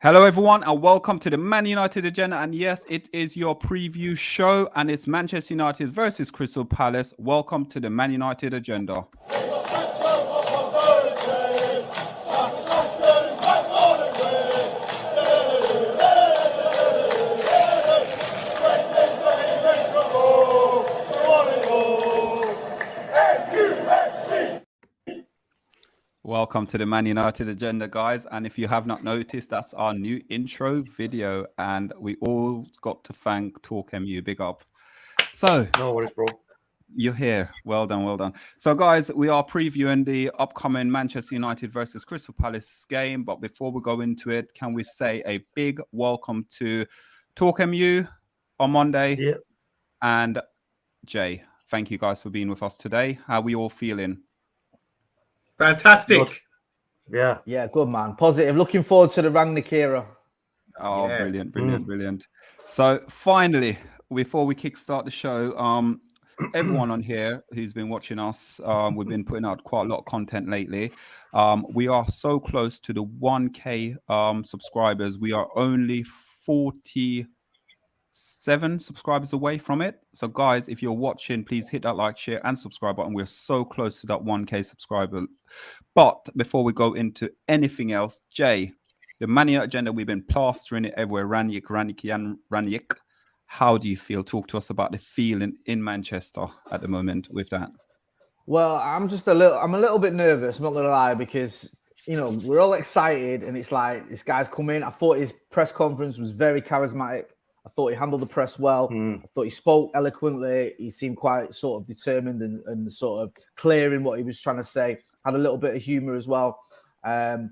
Hello, everyone, and welcome to the Man United Agenda. And yes, it is your preview show, and it's Manchester United versus Crystal Palace. Welcome to the Man United Agenda. Welcome to the Man United Agenda, guys. And if you have not noticed, that's our new intro video. And we all got to thank TalkMU. Big up. So, no worries, bro. You're here. Well done, well done. So, guys, we are previewing the upcoming Manchester United versus Crystal Palace game. But before we go into it, can we say a big welcome to TalkMU, OMONDI, Yep. and Jay. Thank you, guys, for being with us today. How are we all feeling? Fantastic. Good. Yeah, good, man. Positive. Looking forward to the Rangnick era. Oh, yeah. Brilliant. So finally, before we kickstart the show, everyone on here who's been watching us, we've been putting out quite a lot of content lately. We are so close to the 1K subscribers. We are only 47 subscribers away from it. So guys, if you're watching, please hit that like, share and subscribe button. We're so close to that 1K subscriber. But before we go into anything else, Jay, the Man United Agenda, we've been plastering it everywhere. Rangnick. How do you feel? Talk to us about the feeling in Manchester at the moment with that. Well, I'm a little bit nervous, I'm not gonna lie, because we're all excited and it's like this guy's come in. I thought his press conference was very charismatic. I thought he handled the press well. I thought he spoke eloquently. He seemed quite sort of determined and sort of clear in what he was trying to say. Had a little bit of humour as well. And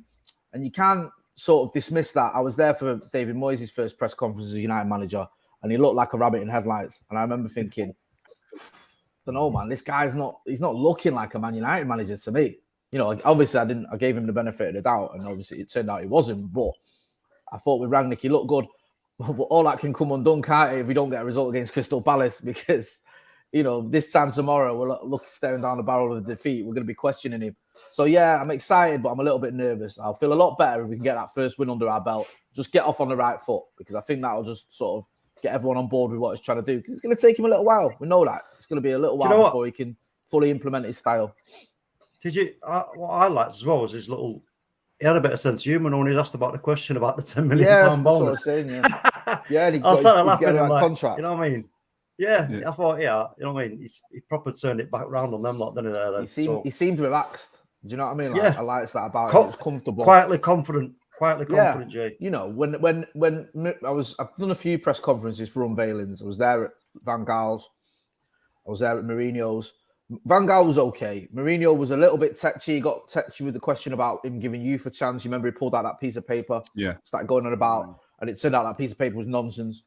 you can't sort of dismiss that. I was there for David Moyes' first press conference as United manager, and he looked like a rabbit in headlights. And I remember thinking, I don't know, man, this guy's he's not looking like a Man United manager to me. Obviously I gave him the benefit of the doubt, and obviously it turned out he wasn't. But I thought with Rangnick, he looked good. But all that can come undone, can't it, if we don't get a result against Crystal Palace? Because, this time tomorrow, we're staring down the barrel of defeat. We're going to be questioning him. So, yeah, I'm excited, but I'm a little bit nervous. I'll feel a lot better if we can get that first win under our belt. Just get off on the right foot, because I think that'll just sort of get everyone on board with what he's trying to do. Because it's going to take him a little while. We know that. It's going to be a little while before he can fully implement his style. Because what I liked as well was his little... He had a bit of sense of humour when he was asked about the question about the £10 million bonus. Sort of saying, yeah, and I started laughing at like, contract. You know what I mean? Yeah, I thought, you know what I mean? He proper turned it back round on them lot, didn't he? He seemed relaxed. Do you know what I mean? I liked that about him. It was comfortable. Quietly confident, Jay. When I've done a few press conferences for unveilings. I was there at Van Gaal's. I was there at Mourinho's. Van Gaal was okay. Mourinho was a little bit touchy. He got touchy with the question about him giving youth a chance. You remember he pulled out that piece of paper. Yeah. Started going on about, and it turned out that piece of paper was nonsense.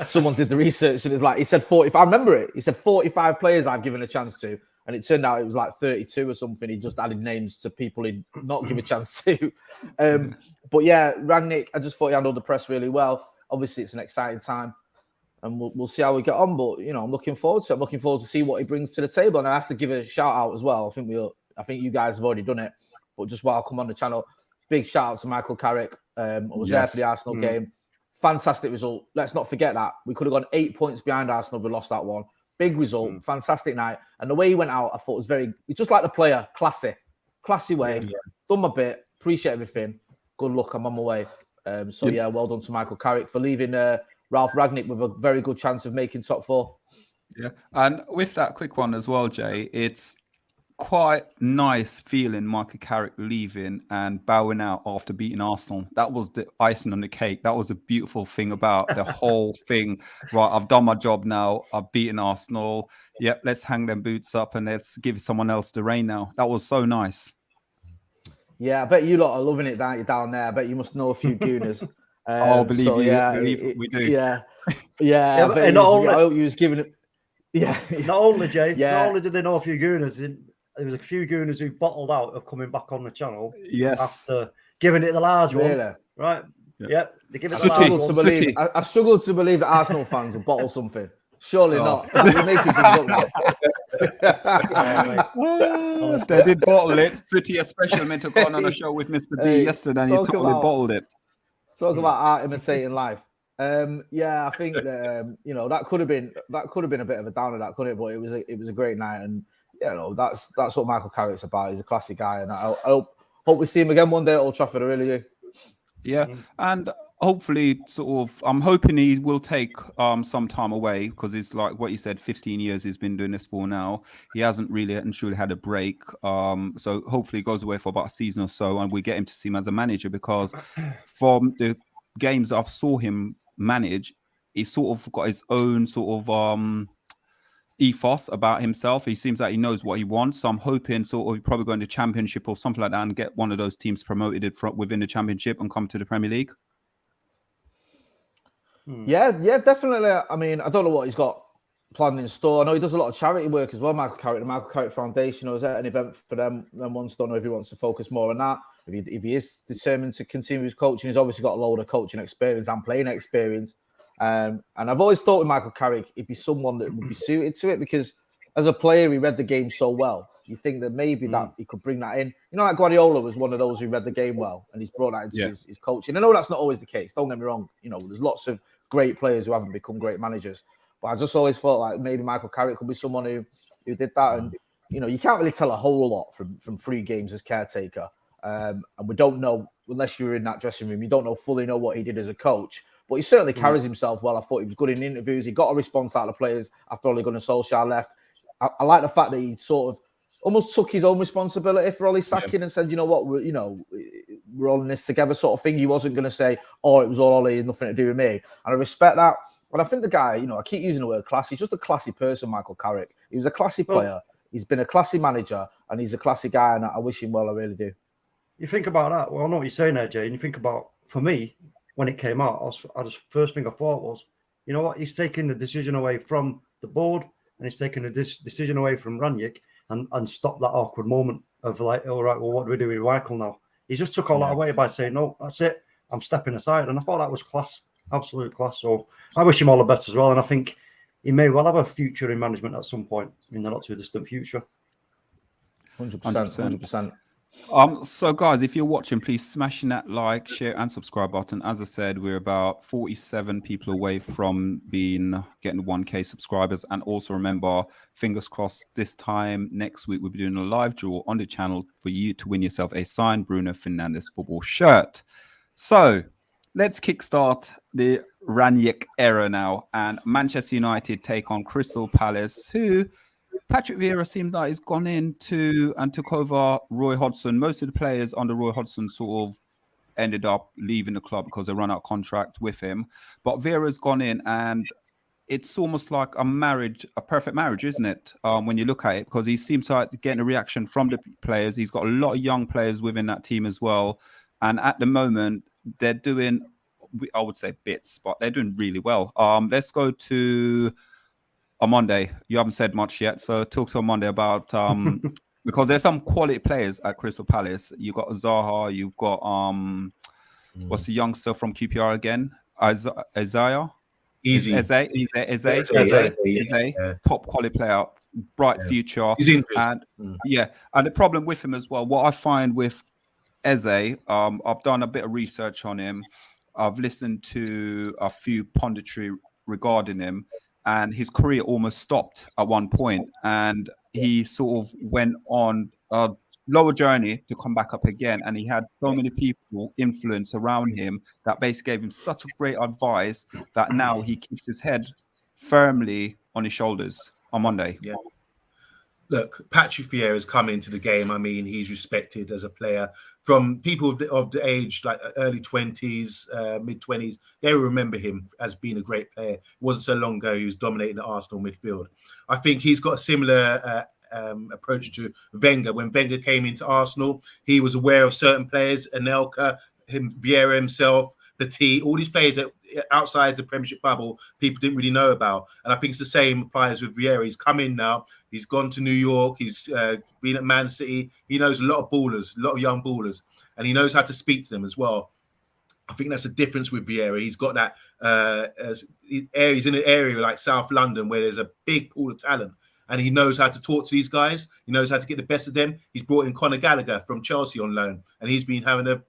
Someone did the research and it's like, he said 40. If I remember it, he said 45 players I've given a chance to. And it turned out it was like 32 or something. He just added names to people he'd not give a chance to. But yeah, Rangnick, I just thought he handled the press really well. Obviously, it's an exciting time. And we'll see how we get on. But, I'm looking forward to it. I'm looking forward to see what he brings to the table. And I have to give a shout out as well. I think you guys have already done it. But just while I come on the channel, big shout out to Michael Carrick. I was there for the Arsenal game. Fantastic result. Let's not forget that. We could have gone 8 points behind Arsenal if we lost that one. Big result. Fantastic night. And the way he went out, I thought was it's just like the player. Classy way. Done my bit. Appreciate everything. Good luck. I'm on my way. Well done to Michael Carrick for leaving Ralf Rangnick with a very good chance of making top four. Yeah, and with that quick one as well, Jay, it's quite nice feeling Michael Carrick leaving and bowing out after beating Arsenal. That was the icing on the cake. That was a beautiful thing about the whole thing. Right, I've done my job now. I've beaten Arsenal. Yep, let's hang them boots up and let's give someone else the reign now. That was so nice. Yeah, I bet you lot are loving it down there. I bet you must know a few gooners. Believe we do. Yeah. I hope you was giving it. Yeah. Not only, Jay, not only did they know a few gooners, there was a few gooners who bottled out of coming back on the channel. Yes. After giving it the large one. Right? Yep. They give it the large one. I struggled to believe that Arsenal fans would bottle something. Surely not. You're making things up. They did bottle it. City especially meant to go on a show with Mr. B yesterday, and he totally bottled it. Talk about art imitating life. Yeah, I think that that could have been a bit of a downer, that couldn't it? But it was a great night, and that's what Michael Carrick's about. He's a classic guy, and I hope we see him again one day at Old Trafford. I really do. Yeah, and hopefully, I'm hoping he will take some time away, because it's like what you said, 15 years he's been doing this for now. He hasn't really and truly had a break. So hopefully he goes away for about a season or so, and we get him to see him as a manager, because from the games I've saw him manage, he's sort of got his own sort of ethos about himself. He seems like he knows what he wants. So I'm hoping he'll probably go into Championship or something like that and get one of those teams promoted within the Championship and come to the Premier League. Yeah, definitely. I mean, I don't know what he's got planned in store. I know he does a lot of charity work as well, Michael Carrick, the Michael Carrick Foundation. I was at an event for them once. Don't know if he wants to focus more on that. If he is determined to continue his coaching, he's obviously got a load of coaching experience and playing experience. And I've always thought with Michael Carrick, he'd be someone that would be suited to it, because as a player, he read the game so well. You think that maybe that he could bring that in. Like Guardiola was one of those who read the game well, and he's brought that into his coaching. I know that's not always the case. Don't get me wrong. There's lots of great players who haven't become great managers. But I just always thought like maybe Michael Carrick could be someone who did that. And, you can't really tell a whole lot from 3 games as caretaker. And we don't know, unless you're in that dressing room, you don't fully know what he did as a coach. But he certainly carries himself well. I thought he was good in interviews. He got a response out of the players after Ole Gunnar Solskjaer left. I like the fact that he sort of almost took his own responsibility for Ole's sacking and said, you know what, we're all in this together sort of thing. He wasn't going to say, oh, it was all Ole, nothing to do with me. And I respect that. But I think the guy, I keep using the word classy. He's just a classy person, Michael Carrick. He was a classy player. He's been a classy manager, and he's a classy guy, and I wish him well. I really do. You think about that. Well, I know what you're saying there, Jay. And you think about, for me, when it came out, first thing I thought was, you know what? He's taking the decision away from the board, and he's taking the decision away from Rangnick, and stopped that awkward moment of like, all right, well, what do we do with Michael now? He just took all that away by saying, no, that's it. I'm stepping aside. And I thought that was class, absolute class. So I wish him all the best as well. And I think he may well have a future in management at some point in the not too distant future. 100%. So guys, if you're watching, please smash in that like, share, and subscribe button. As I said, we're about 47 people away from getting 1K subscribers. And also remember, fingers crossed, this time next week we'll be doing a live draw on the channel for you to win yourself a signed Bruno Fernandes football shirt. So let's kickstart the Rangnick era now, and Manchester United take on Crystal Palace, who Patrick Vieira seems like he's gone into and took over Roy Hodgson. Most of the players under Roy Hodgson sort of ended up leaving the club because they run out contract with him. But Vieira's gone in, and it's almost like a perfect marriage, isn't it? When you look at it, because he seems like getting a reaction from the players. He's got a lot of young players within that team as well. And at the moment, they're doing, I would say bits, but they're doing really well. Let's go to OMONDI. You haven't said much yet, so talk to OMONDI about because there's some quality players at Crystal Palace. You've got Zaha, you've got what's the youngster from QPR again? Isaiah. Easy. Top quality player, bright future. He's injured. And and the problem with him as well, what I find with Eze, I've done a bit of research on him. I've listened to a few punditry regarding him, and his career almost stopped at one point, and he sort of went on a lower journey to come back up again. And he had so many people influence around him that basically gave him such a great advice that now he keeps his head firmly on his shoulders on Monday. Yeah. Look, Patrick Vieira has come into the game. I mean, he's respected as a player from people of the age, like early 20s, mid-20s. They will remember him as being a great player. It wasn't so long ago he was dominating the Arsenal midfield. I think he's got a similar approach to Wenger. When Wenger came into Arsenal, he was aware of certain players, Anelka, Vieira himself, Petit, all these players that outside the Premiership bubble people didn't really know about. And I think it's the same applies with Vieira. He's come in now. He's gone to New York. He's been at Man City. He knows a lot of ballers, a lot of young ballers, and he knows how to speak to them as well. I think that's the difference with Vieira. He's got that he's in an area like South London where there's a big pool of talent, and he knows how to talk to these guys. He knows how to get the best of them. He's brought in Conor Gallagher from Chelsea on loan, and he's been having a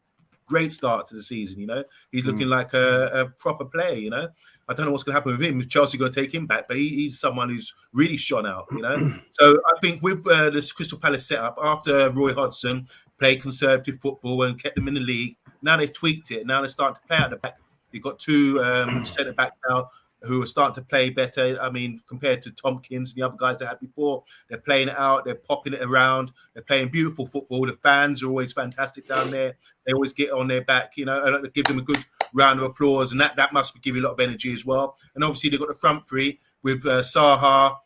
great start to the season. He's looking like a proper player. I don't know what's going to happen with him. Is Chelsea going to take him back? But he's someone who's really shone out. So I think with this Crystal Palace setup, after Roy Hodgson played conservative football and kept them in the league, now they've tweaked it. Now they're starting to play out the back. You've got two centre backs now who are starting to play better. I mean, compared to Tompkins and the other guys they had before, they're playing it out. They're popping it around. They're playing beautiful football. The fans are always fantastic down there. They always get on their back, and give them a good round of applause. And that must give you a lot of energy as well. And obviously they've got the front three with SHAH,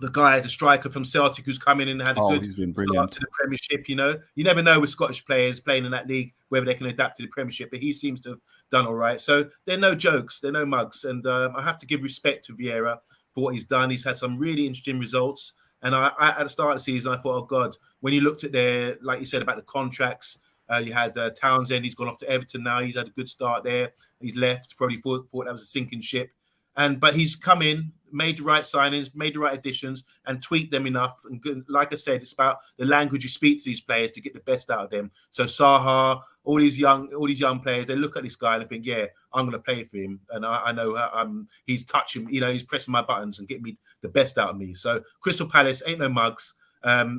the striker from Celtic, who's come in and had a good start to the Premiership. You never know with Scottish players playing in that league whether they can adapt to the Premiership, but he seems to have done all right. So they're no jokes, they're no mugs, and I have to give respect to Vieira for what he's done. He's had some really interesting results, and I at the start of the season I thought, oh God, when you looked at their, like you said about the contracts, you had Townsend. He's gone off to Everton now. He's had a good start there. He's left. Probably thought that was a sinking ship. But he's come in, made the right signings, made the right additions, and tweaked them enough. And good, like I said, it's about the language you speak to these players to get the best out of them. So SHAH, all these young players, they look at this guy and they think, yeah, I'm going to play for him, and I know he's touching, he's pressing my buttons and getting me the best out of me. So Crystal Palace ain't no mugs.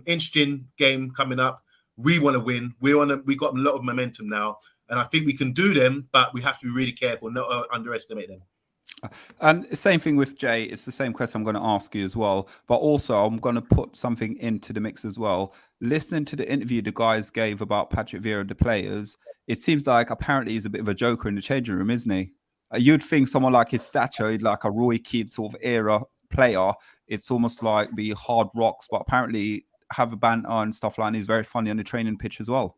Interesting game coming up. We want to win. We got a lot of momentum now, and I think we can do them, but we have to be really careful, not underestimate them. And same thing with Jay. It's the same question I'm going to ask you as well. But also, I'm going to put something into the mix as well. Listening to the interview the guys gave about Patrick Vieira, the players, it seems like apparently he's a bit of a joker in the changing room, isn't he? You'd think someone like his stature, like a Roy Keane sort of era player, it's almost like be hard rocks, but apparently have a banter and stuff like that. He's very funny on the training pitch as well.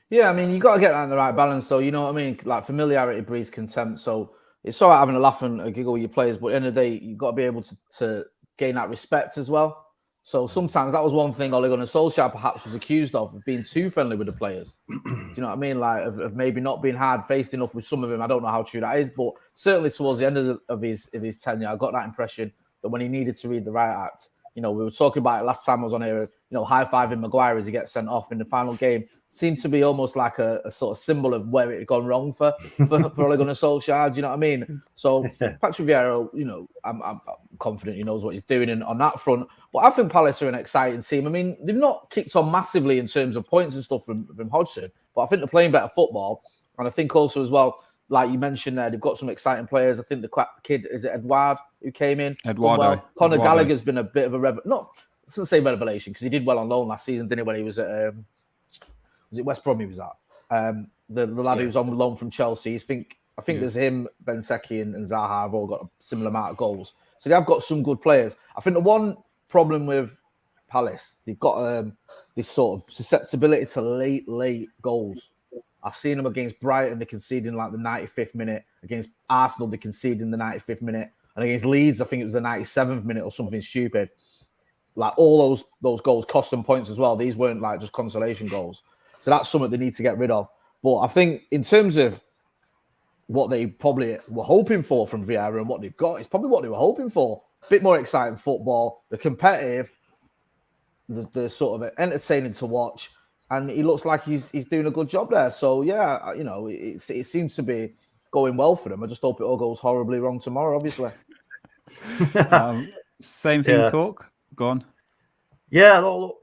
Yeah, I mean, you got to get that in the right balance, though. You know what I mean? Like, familiarity breeds contempt. So it's all right having a laugh and a giggle with your players, but at the end of the day, you've got to be able to gain that respect as well. So sometimes that was one thing Ole Gunnar Solskjaer perhaps was accused of being too friendly with the players. Do you know what I mean? Like, of maybe not being hard-faced enough with some of them. I don't know how true that is, but certainly towards the end of his tenure, I got that impression that when he needed to read the right act, we were talking about it last time I was on here, high-fiving Maguire as he gets sent off in the final game. Seems to be almost like a sort of symbol of where it had gone wrong for Ole Gunnar Solskjaer. Do you know what I mean? So Patrick Vieira, I'm confident he knows what he's doing on that front. But I think Palace are an exciting team. I mean, they've not kicked on massively in terms of points and stuff from Hodgson, but I think they're playing better football. And I think also as well, like you mentioned there, they've got some exciting players. I think the kid, is it Edouard, who came in? Eduardo. Conor Gallagher's been a bit of a I shouldn't say revelation, because he did well on loan last season, didn't he, when he was at was it West Brom he was at? The lad who was on loan from Chelsea. I think there's him, Benteke and Zaha have all got a similar amount of goals. So they have got some good players. I think the one problem with Palace, they've got this sort of susceptibility to late goals. I've seen them against Brighton, they conceded in like the 95th minute. Against Arsenal, they conceded in the 95th minute. And against Leeds, I think it was the 97th minute or something stupid. Like, all those goals cost them points as well. These weren't like just consolation goals. So that's something they need to get rid of. But I think in terms of what they probably were hoping for from Vieira and what they've got, it's probably what they were hoping for. A bit more exciting football, the competitive, the sort of entertaining to watch. And he looks like he's doing a good job there. So, yeah, it seems to be going well for them. I just hope it all goes horribly wrong tomorrow, obviously. Same thing, Talk. Go on. Yeah, look,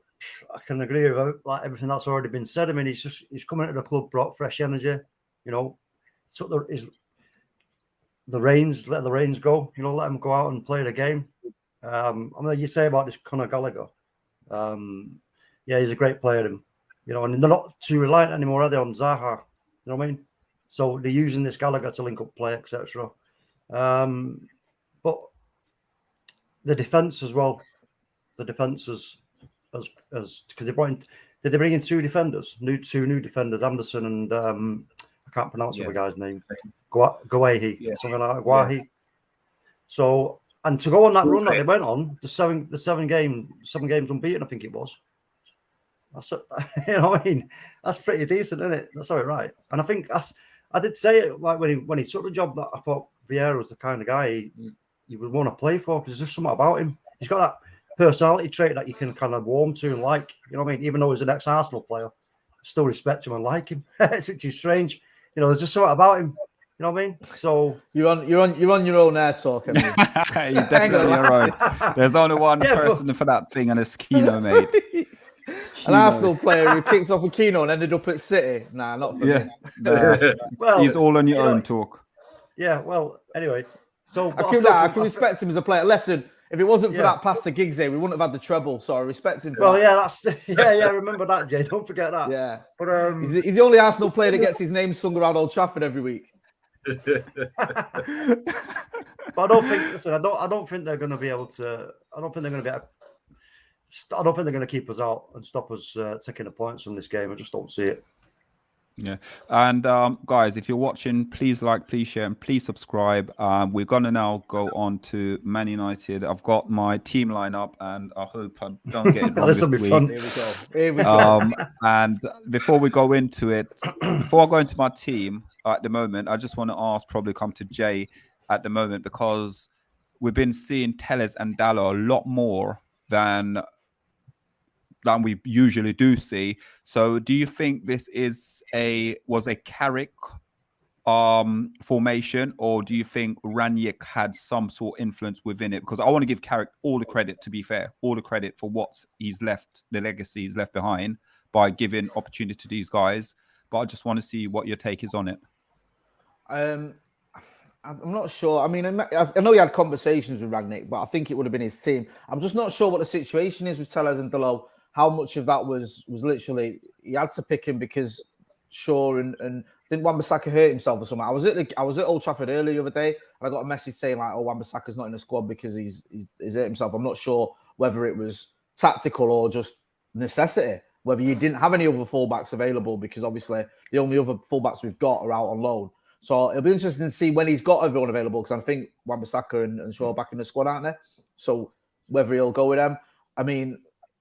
I can agree with like everything that's already been said. I mean, he's coming to the club, brought fresh energy. Took the reins, let the reins go. Let him go out and play the game. I mean, you say about this Conor Gallagher. Yeah, he's a great player. And they're not too reliant anymore, are they, on Zaha? You know what I mean? So they're using this Gallagher to link up play, etc. But the defense as well. The defense as because they brought in, did they bring in two new defenders, Anderson and I can't pronounce the guy's name, Guahi, something like Guahi. Yeah. So, and to go on that run that they went on, the seven games unbeaten, I think it was. That's you know what I mean. That's pretty decent, isn't it? That's all right. And I think I did say it like when he took the job that I thought Vieira was the kind of guy you would want to play for because there's just something about him. He's got that personality trait that you can kind of warm to and like. You know what I mean? Even though he's an ex-Arsenal player, still respect him and like him, which is strange. You know, there's just something about him. You know what I mean? So you're on your own air talk. I mean. You're definitely your own. There's only one person for that thing, and it's Keno, mate. An Arsenal player who kicks off with Keno and ended up at City. Nah, not for me. Nah. Well, he's all on your own talk. Yeah. Well, anyway. So I can respect him as a player. Listen, if it wasn't for that pass to Giggsy, we wouldn't have had the treble. So I respect him. Well, yeah. Remember that, Jay. Don't forget that. Yeah. But he's the only Arsenal player that gets his name sung around Old Trafford every week. But I don't think. Listen, I don't think they're going to be able to. I don't think they're going to keep us out and stop us taking the points from this game. I just don't see it. Yeah. And guys, if you're watching, please like, please share, and please subscribe. We're going to now go on to Man United. I've got my team lineup, and I hope I don't get it wrong this this will be week. fun. Here we go. And before we go into it, before I go into my team at the moment, I just want to ask, probably come to Jay at the moment, because we've been seeing Telles and Dalot a lot more than we usually do see. So do you think this was a Carrick formation, or do you think Rangnick had some sort of influence within it? Because I want to give Carrick all the credit, to be fair, all the credit for what he's left, the legacy he's left behind by giving opportunity to these guys. But I just want to see what your take is on it. I'm not sure. I mean, I know he had conversations with Rangnick, but I think it would have been his team. I'm just not sure what the situation is with Telles and Dalot. How much of that was literally he had to pick him because Shaw and didn't Wan-Bissaka hurt himself or something? I was at Old Trafford earlier the other day, and I got a message saying like, "Oh, Wan-Bissaka's not in the squad because he's hurt himself." I'm not sure whether it was tactical or just necessity. Whether you didn't have any other fullbacks available because obviously the only other fullbacks we've got are out on loan. So it'll be interesting to see when he's got everyone available because I think Wan-Bissaka and Shaw are back in the squad, aren't they? So whether he'll go with them, I mean.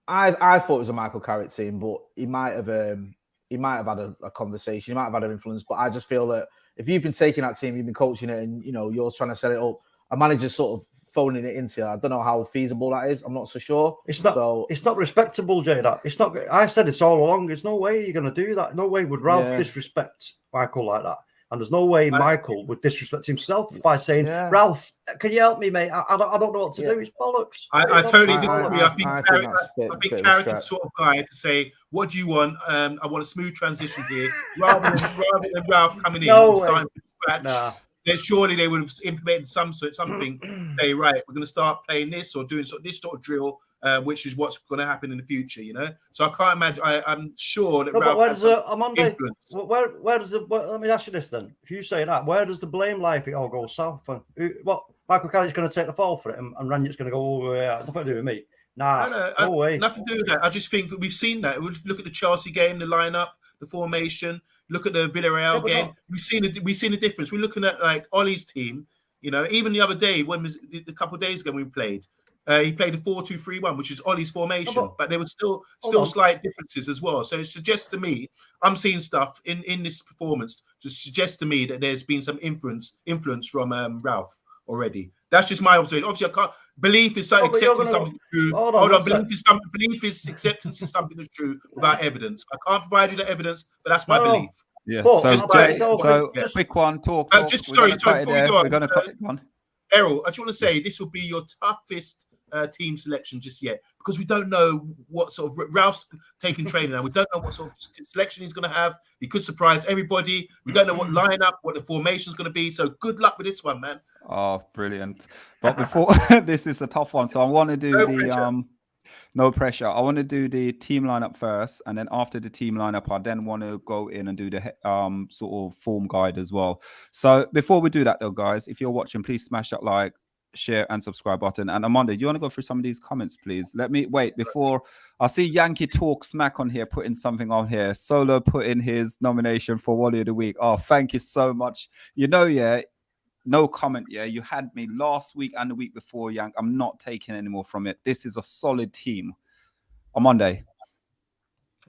I thought it was a Michael Carrick team, but he might have had a conversation, he might have had an influence. But I just feel that if you've been taking that team, you've been coaching it, and you're trying to set it up, a manager's sort of phoning it into you. I don't know how feasible that is. I'm not so sure. It's not respectable, Jay. That it's not. I said this all along. There's no way you're going to do that. No way would Ralph disrespect Michael like that. And there's no way Michael would disrespect himself by saying, Ralph, can you help me, mate? I don't know what to do. It's bollocks. I totally disagree. I think Carrick is the sort of guy to say, what do you want? I want a smooth transition here. Rather than Ralph coming in and starting from scratch. Then surely they would have implemented something, say, right, we're going to start playing this or doing this sort of drill, which is what's going to happen in the future, So I can't imagine. I'm sure that Ralph has influence. Where does let me ask you this then. If you say that, where does the blame lie if it all goes south? What Michael Carrick's going to take the fall for it, and Rangnick's going to go, oh, yeah, nothing to do with me. Nah, no way. Nothing to do with that. I just think we've seen that. Look at the Chelsea game, the lineup, the formation. Look at the Villarreal game. We've seen the difference. We're looking at like Ollie's team. Even the other day, a couple of days ago when we played, he played a 4-2-3-1, which is Ollie's formation, but there were still slight differences as well. So it suggests to me, I'm seeing stuff in this performance to suggest to me that there's been some influence from Ralph already. That's just my observation. Obviously, I can't. Belief is accepting something true. Belief is acceptance is something that's true without evidence. I can't provide you the evidence, but that's my belief. Yeah. So quick one talk. Sorry, before we go on, we're going to cut it on. Errol, I just want to say this will be your toughest team selection just yet because we don't know what sort of Ralph's taking training now. We don't know what sort of selection he's going to have. He could surprise everybody. We don't know what lineup, what the formation is going to be. So good luck with this one, man. Oh, brilliant! But before this is a tough one, so I want to do no pressure. I want to do the team lineup first, and then after the team lineup, I then want to go in and do the sort of form guide as well. So before we do that, though, guys, if you're watching, please smash that like, share, and subscribe button. And Amanda, do you want to go through some of these comments, please? Let me wait before I see Yankee Talk Smack on here putting something on here. Solo put in his nomination for Wally of the Week. Oh, thank you so much. No comment. Yeah, you had me last week and the week before, Yank. I'm not taking any more from it. This is a solid team. On Monday.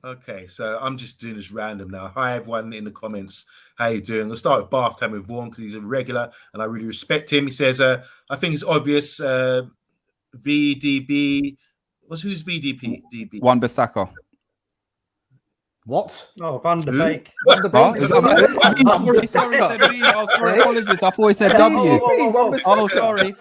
Okay, so I'm just doing this random now. Hi, everyone in the comments. How you doing? I'll start with Bath Time with Vaughan because he's a regular and I really respect him. He says, I think it's obvious VDB. Who's VDP? DB? Wan-Bissaka. What? Oh, Van de Who? Beek. Van de Huh? Beek. Is that sorry, he said V. Oh, sorry, apologies. I thought he said W. Oh, sorry.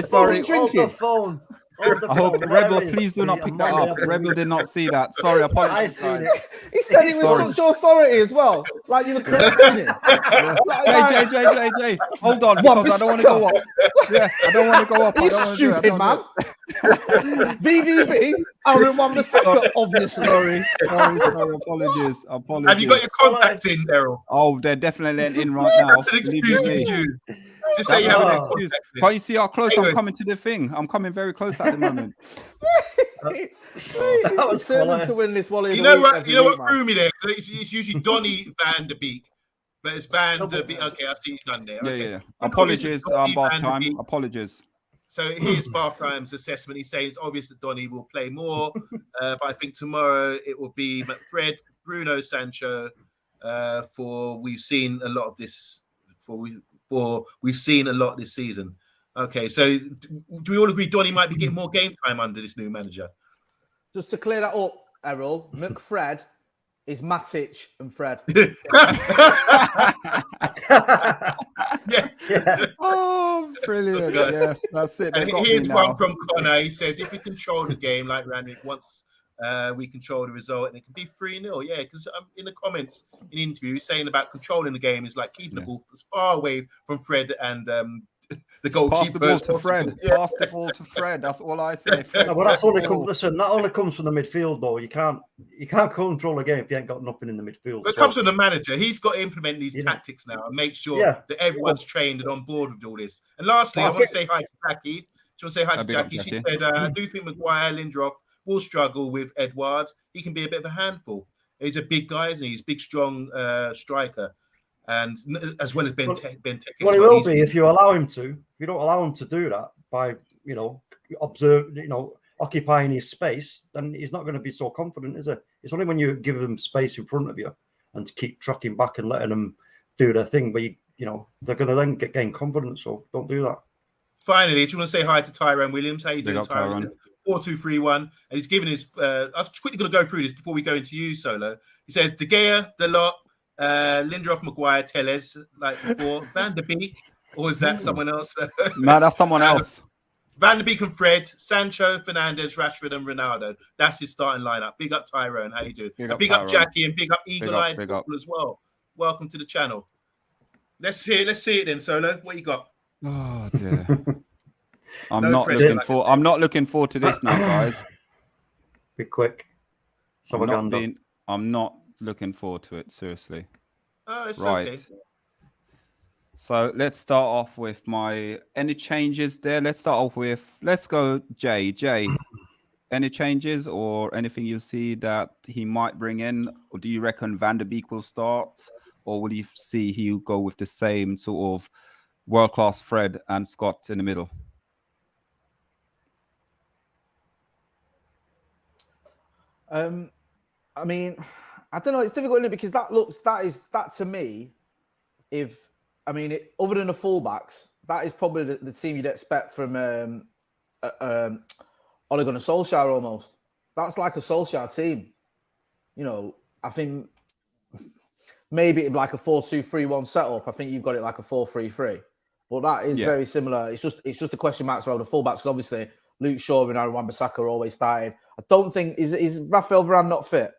Sorry. Hold the phone. Hold the I hope phone. Rebel, There is please do the not pick that Monday up. of the Rebel week. did not see that. Sorry, I apologies, seen guys. it. He said it with Sorry. such authority as well. Like you were correcting him. J. Hold on, because I don't want to go up. Yeah, I don't want to go up. Are I you don't want to do it. I stupid, don't man? do it. VDB, Aaron Wan-Bissaka, obviously. Sorry. Apologies. Have you got your contacts in, Daryl? Oh, they're definitely in right now. That's an Believe excuse you you me. can use. Just That's say you have an not an excuse. excuse. Can't you see how close Anyway. I'm coming to the thing? I'm coming very close at the moment. That was He's determined quality. to win this Wally. You know what? You know what threw me there? It's usually Donny Van der Beek, but it's Van der Beek. Okay, I see he's done there. Okay. Yeah. Apologies, Donny Bath Van der Time. Beek. Apologies. So here's Bath Time's assessment. He's saying it's obvious that Donny will play more, but I think tomorrow it will be McFred, Bruno, Sancho. For we've seen a lot of this. We've seen a lot this season. Okay, so do we all agree Donny might be getting more game time under this new manager? Just to clear that up, Errol, McFred is Matic and Fred. Yeah. Oh, brilliant. Yes, that's it. And here's one from Connor. He says, if we control the game like Rangnick wants, we control the result and it can be 3-0. Yeah, because in the comments in the interview, he's saying about controlling the game is like keeping the ball as far away from Fred and the goalkeeper. Pass the ball to Fred. Yeah. Pass the ball to Fred. That's all I say. Fred, No, but that's only ball. listen. That only comes from the midfield, though. You can't control a game if you ain't got nothing in the midfield. But it comes from the manager. He's got to implement these tactics now and make sure that everyone's trained and on board with all this. And lastly, I want to say hi to Jackie. She wants to say hi to Jackie. She said, I do think Maguire, Lindelof will struggle with Edwards. He can be a bit of a handful. He's a big guy, isn't he? He's a big, strong striker. And as well as Ben Teke. Well, he will be if you allow him to. If you don't allow him to do that by, occupying his space, then he's not going to be so confident, is it? It's only when you give him space in front of you and to keep tracking back and letting them do their thing, but they're going to then gain confidence. So don't do that. Finally, do you want to say hi to Tyrone Williams? How you doing, Tyrone? 4-2-3-1, and he's giving his. I'm quickly going to go through this before we go into you, Solo. He says De Gea, Dalot, Lindelof, Maguire, Telles, like before. Van der Beek, or is that someone else? No, that's someone else. Van der Beek and Fred, Sancho, Fernandes, Rashford, and Ronaldo. That's his starting lineup. Big up Tyrone. How you doing? Big up Jackie and big up Eagle Eye Football as well. Welcome to the channel. Let's see it then, Solo. What you got? Oh dear. I'm not looking forward to this now, guys. Be quick. I'm not looking forward to it, seriously. Oh, that's right. Okay. So let's start off with any changes there. Let's go Jay. Jay, any changes or anything you see that he might bring in? Or do you reckon Van der Beek will start? Or will you see he'll go with the same sort of world-class Fred and Scott in the middle? I mean, I don't know. It's difficult, isn't it? Because that to me, other than the fullbacks, that is probably the team you'd expect from Ole Gunnar Solskjaer almost. That's like a Solskjaer team. I think maybe it'd be like a 4-2-3-1 setup. I think you've got it like a 4-3-3. But that is very similar. It's just a question marks around the fullbacks because obviously Luke Shaw and Aaron Wan-Bissaka are always starting. I don't think is Rafael Varane not fit?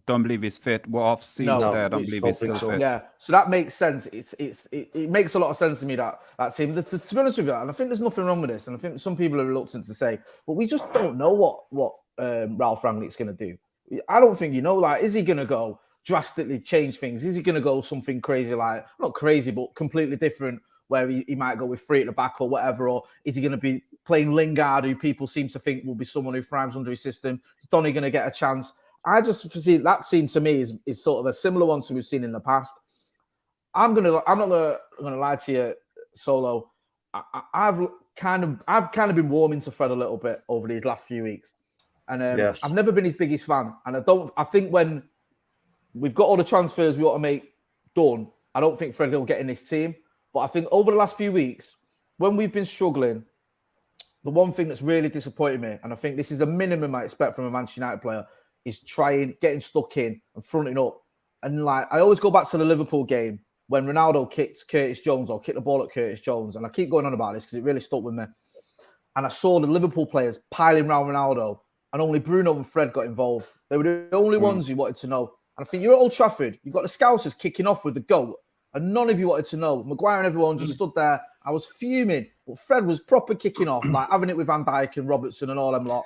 Don't believe he's fit. What I've seen today, I don't believe he's still fit. Yeah, so that makes sense. It makes a lot of sense to me that team. To be honest with you, and I think there's nothing wrong with this, and I think some people are reluctant to say, but we just don't know what Ralf Rangnick's going to do. I don't think like, is he going to go drastically change things? Is he going to go something crazy, like not crazy, but completely different, where he might go with 3 at the back or whatever, or is he going to be playing Lingard, who people seem to think will be someone who thrives under his system? Is Donny going to get a chance? I just see that team to me is sort of a similar one to we've seen in the past. I'm not gonna lie to you, Solo. I've kind of been warming to Fred a little bit over these last few weeks. And Yes. I've never been his biggest fan. And I think when we've got all the transfers we want to make done, I don't think Fred will get in this team. But I think over the last few weeks, when we've been struggling, the one thing that's really disappointed me, and I think this is the minimum I expect from a Manchester United player, is getting stuck in and fronting up. And like, I always go back to the Liverpool game when Ronaldo kicked Curtis Jones or kicked the ball at Curtis Jones. And I keep going on about this because it really stuck with me. And I saw the Liverpool players piling around Ronaldo, and only Bruno and Fred got involved. They were the only ones who wanted to know. And I think you're at Old Trafford, you've got the Scousers kicking off with the GOAT, and none of you wanted to know. Maguire and everyone just stood there. I was fuming, but Fred was proper kicking off, like having it with Van Dijk and Robertson and all them lot.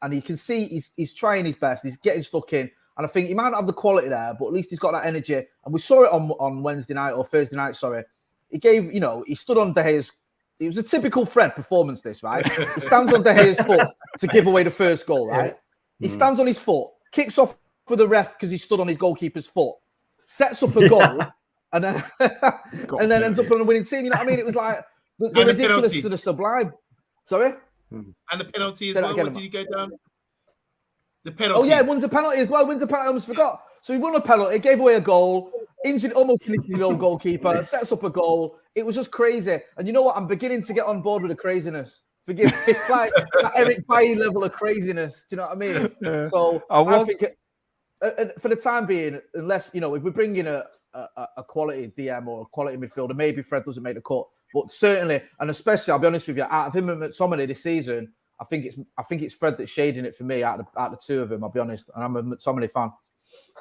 And you can see he's trying his best. He's getting stuck in. And I think he might not have the quality there, but at least he's got that energy. And we saw it on Wednesday night or Thursday night, sorry. He gave, he stood on De Gea's. It was a typical Fred performance, this, right? He stands on De Gea's foot to give away the first goal, right? He stands on his foot, kicks off for the ref because he stood on his goalkeeper's foot, sets up a goal, and then ends up on a winning team. You know what I mean? It was like the ridiculous to the sublime. Sorry? And the penalty as well. What did he go down? The penalty. Oh, yeah, wins a penalty as well. Wins a penalty, I almost forgot. So he won a penalty, gave away a goal, almost finished the old goalkeeper, sets up a goal. It was just crazy. And you know what? I'm beginning to get on board with the craziness. Forgive me. It's like that Eric Bailly level of craziness. Do you know what I mean? Yeah. So I think for the time being, unless, if we bring in a quality DM or a quality midfielder, maybe Fred doesn't make the cut. But certainly, and especially, I'll be honest with you, out of him and McTominay this season, I think it's Fred that's shading it for me out of the two of them, I'll be honest. And I'm a McTominay fan.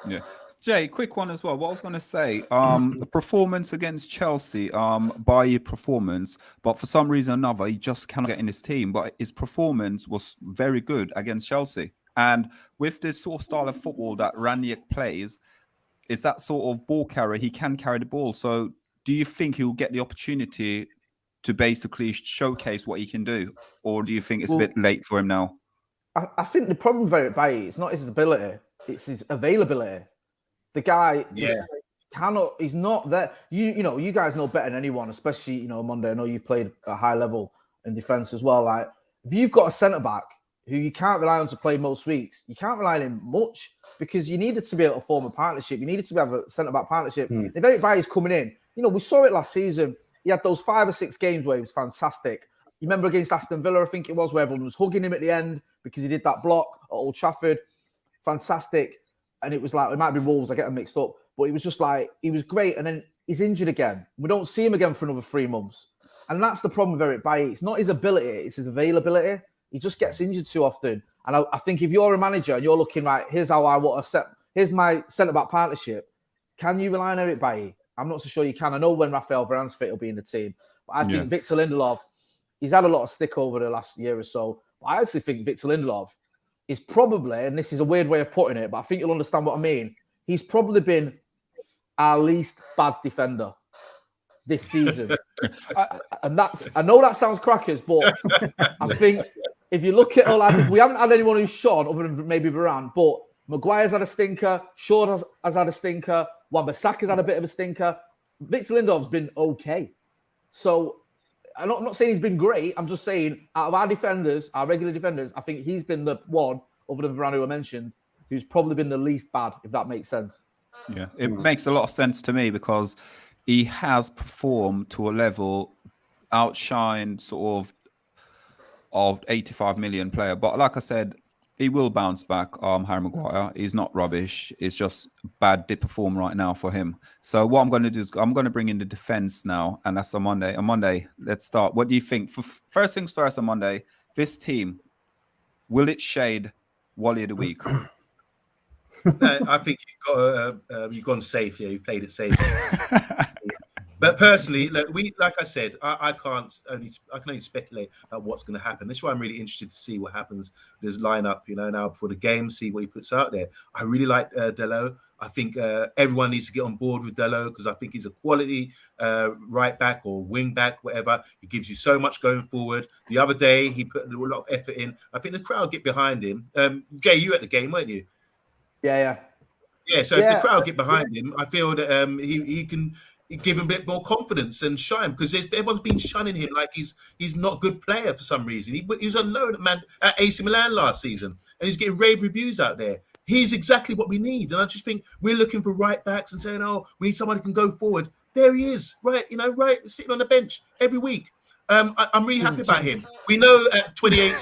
Yeah. Jay, quick one as well. What I was going to say, the performance against Chelsea, by your performance, but for some reason or another, he just cannot get in his team. But his performance was very good against Chelsea. And with this sort of style of football that Rangnick plays, it's that sort of ball carrier. He can carry the ball. So do you think he'll get the opportunity to basically showcase what he can do? Or do you think it's a bit late for him now? I think the problem with Eric Bailly is not his ability, it's his availability. The guy just cannot, he's not there. You guys know better than anyone, especially, Monday. I know you've played at a high level in defense as well. Like, if you've got a centre-back who you can't rely on to play most weeks, you can't rely on him much because you needed to be able to form a partnership. You needed to have a centre-back partnership. If Eric Bailly's coming in, we saw it last season. He had those 5 or 6 games where he was fantastic. You remember against Aston Villa, I think it was, where everyone was hugging him at the end because he did that block at Old Trafford. Fantastic. And it was like, it might be Wolves, I get them mixed up. But it was just like, he was great. And then he's injured again. We don't see him again for another 3 months. And that's the problem with Eric Bailly. It's not his ability, it's his availability. He just gets injured too often. And I think if you're a manager and you're looking, right, here's how I want to set, here's my centre-back partnership. Can you rely on Eric Bailly? I'm not so sure you can. I know when Raphael Varane's fit, he'll be in the team. But I think Victor Lindelof, he's had a lot of stick over the last year or so. But I actually think Victor Lindelof is probably, and this is a weird way of putting it, but I think you'll understand what I mean. He's probably been our least bad defender this season. I know that sounds crackers, but I think if you look at we haven't had anyone who's shone other than maybe Varane, but Maguire's had a stinker, Shaw has had a stinker, Wan-Bissaka's had a bit of a stinker. Victor Lindelof's been okay. So I'm not saying he's been great. I'm just saying out of our defenders, our regular defenders, I think he's been the one, other than Varane who I mentioned, who's probably been the least bad, if that makes sense. Yeah, it makes a lot of sense to me because he has performed to a level outshined sort of 85 million player. But like I said, he will bounce back. Harry Maguire, he's not rubbish. It's just bad dip perform right now for him. So what I'm going to do is I'm going to bring in the defense now, and that's on Monday. On Monday, let's start. What do you think? First things first, on Monday, this team, will it shade Wally of the week? I think you've gone safe here. You've played it safe. But personally, like I said, I can only speculate about what's going to happen. That's why I'm really interested to see what happens. There's lineup, now before the game, see what he puts out there. I really like Dello. I think everyone needs to get on board with Dello because I think he's a quality right back or wing back, whatever. He gives you so much going forward. The other day, he put a lot of effort in. I think the crowd get behind him. Jay, you at the game, weren't you? Yeah. Yeah, so if the crowd get behind him, I feel that he can give him a bit more confidence and shine, because everyone's been shunning him like he's not a good player for some reason. He was on loan at AC Milan last season, and he's getting rave reviews out there. He's exactly what we need, and I just think we're looking for right backs and saying, "Oh, we need someone who can go forward." There he is, right sitting on the bench every week. I'm really happy about him. We know at 28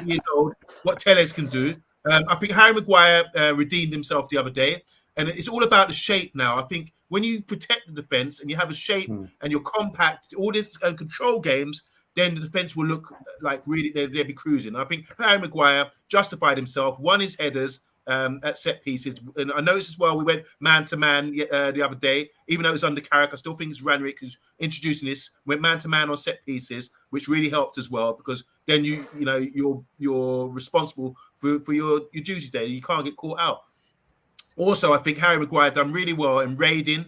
years old what Telles can do. I think Harry Maguire redeemed himself the other day, and it's all about the shape now. I think when you protect the defense and you have a shape and you're compact, all this and control games, then the defense will look like really they'll be cruising. I think Harry Maguire justified himself, won his headers at set pieces. And I noticed as well, we went man-to-man the other day, even though it was under Carrick. I still think it's Rangnick who's introducing this, went man-to-man on set pieces, which really helped as well, because then you're responsible for your duty there. You can't get caught out. Also, I think Harry Maguire done really well in raiding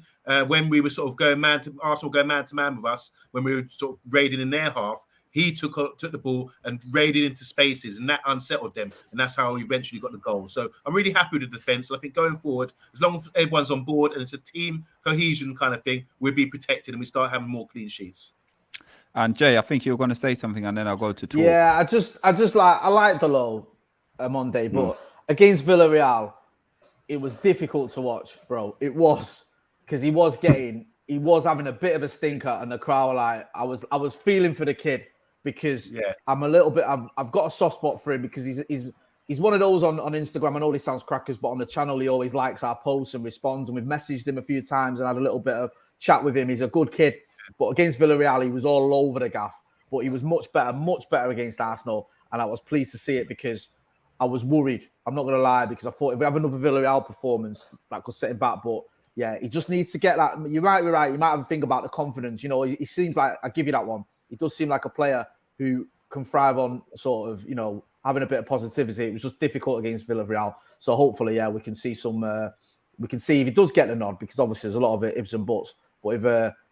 when we were sort of Arsenal going man-to-man with us, when we were sort of raiding in their half. He took the ball and raided into spaces, and that unsettled them, and that's how he eventually got the goal. So I'm really happy with the defence. And I think going forward, as long as everyone's on board and it's a team cohesion kind of thing, we'll be protected and we start having more clean sheets. And Jay, I think you're going to say something, and then I'll go to talk. Yeah, I like the low Monday, but against Villarreal, it was difficult to watch, bro. It was, because he was having a bit of a stinker, and the crowd were like, I was feeling for the kid, because I'm a little bit, I've got a soft spot for him, because he's one of those on Instagram. I know this sounds crackers, but on the channel, he always likes our posts and responds, and we've messaged him a few times and had a little bit of chat with him. He's a good kid, but against Villarreal, he was all over the gaff, but he was much better against Arsenal, and I was pleased to see it, because I was worried. I'm not going to lie, because I thought if we have another Villarreal performance, that could set him back, but yeah, he just needs to get that. You're right. You might have a think about the confidence. He seems like, I give you that one. He does seem like a player who can thrive on sort of, having a bit of positivity. It was just difficult against Villarreal. So hopefully, we can see we can see if he does get the nod, because obviously there's a lot of ifs and buts. But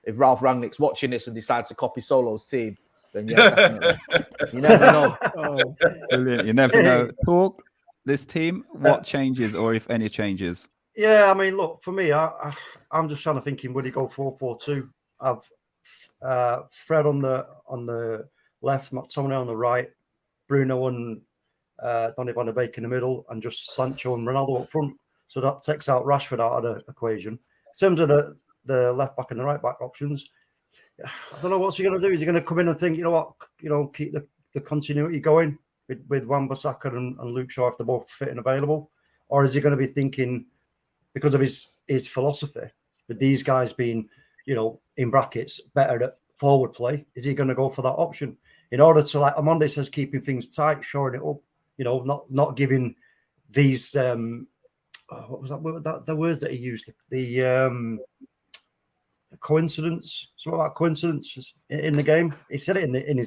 if Ralf Rangnick's watching this and decides to copy Solo's team, then yeah, definitely. You never know. Oh, brilliant. You never know. Talk this team, what changes, or if any changes? Yeah, I mean, look, for me, I'm just trying to thinking, would he go 4-4-2? I've Fred on the left, McTominay on the right, Bruno and Donny van de Beek in the middle, and just Sancho and Ronaldo up front. So that takes out Rashford out of the equation. In terms of the left back and the right back options, I don't know what's he going to do. Is he going to come in and think, keep the continuity going with Wan-Bissaka and Luke Shaw if they're both fit and available? Or is he going to be thinking, because of his philosophy, with these guys being, in brackets, better at forward play, is he going to go for that option in order to, like Omondi says, keeping things tight, shoring it up, not giving these what was that? The words that he used, the coincidence, something about coincidence in the game. He said it in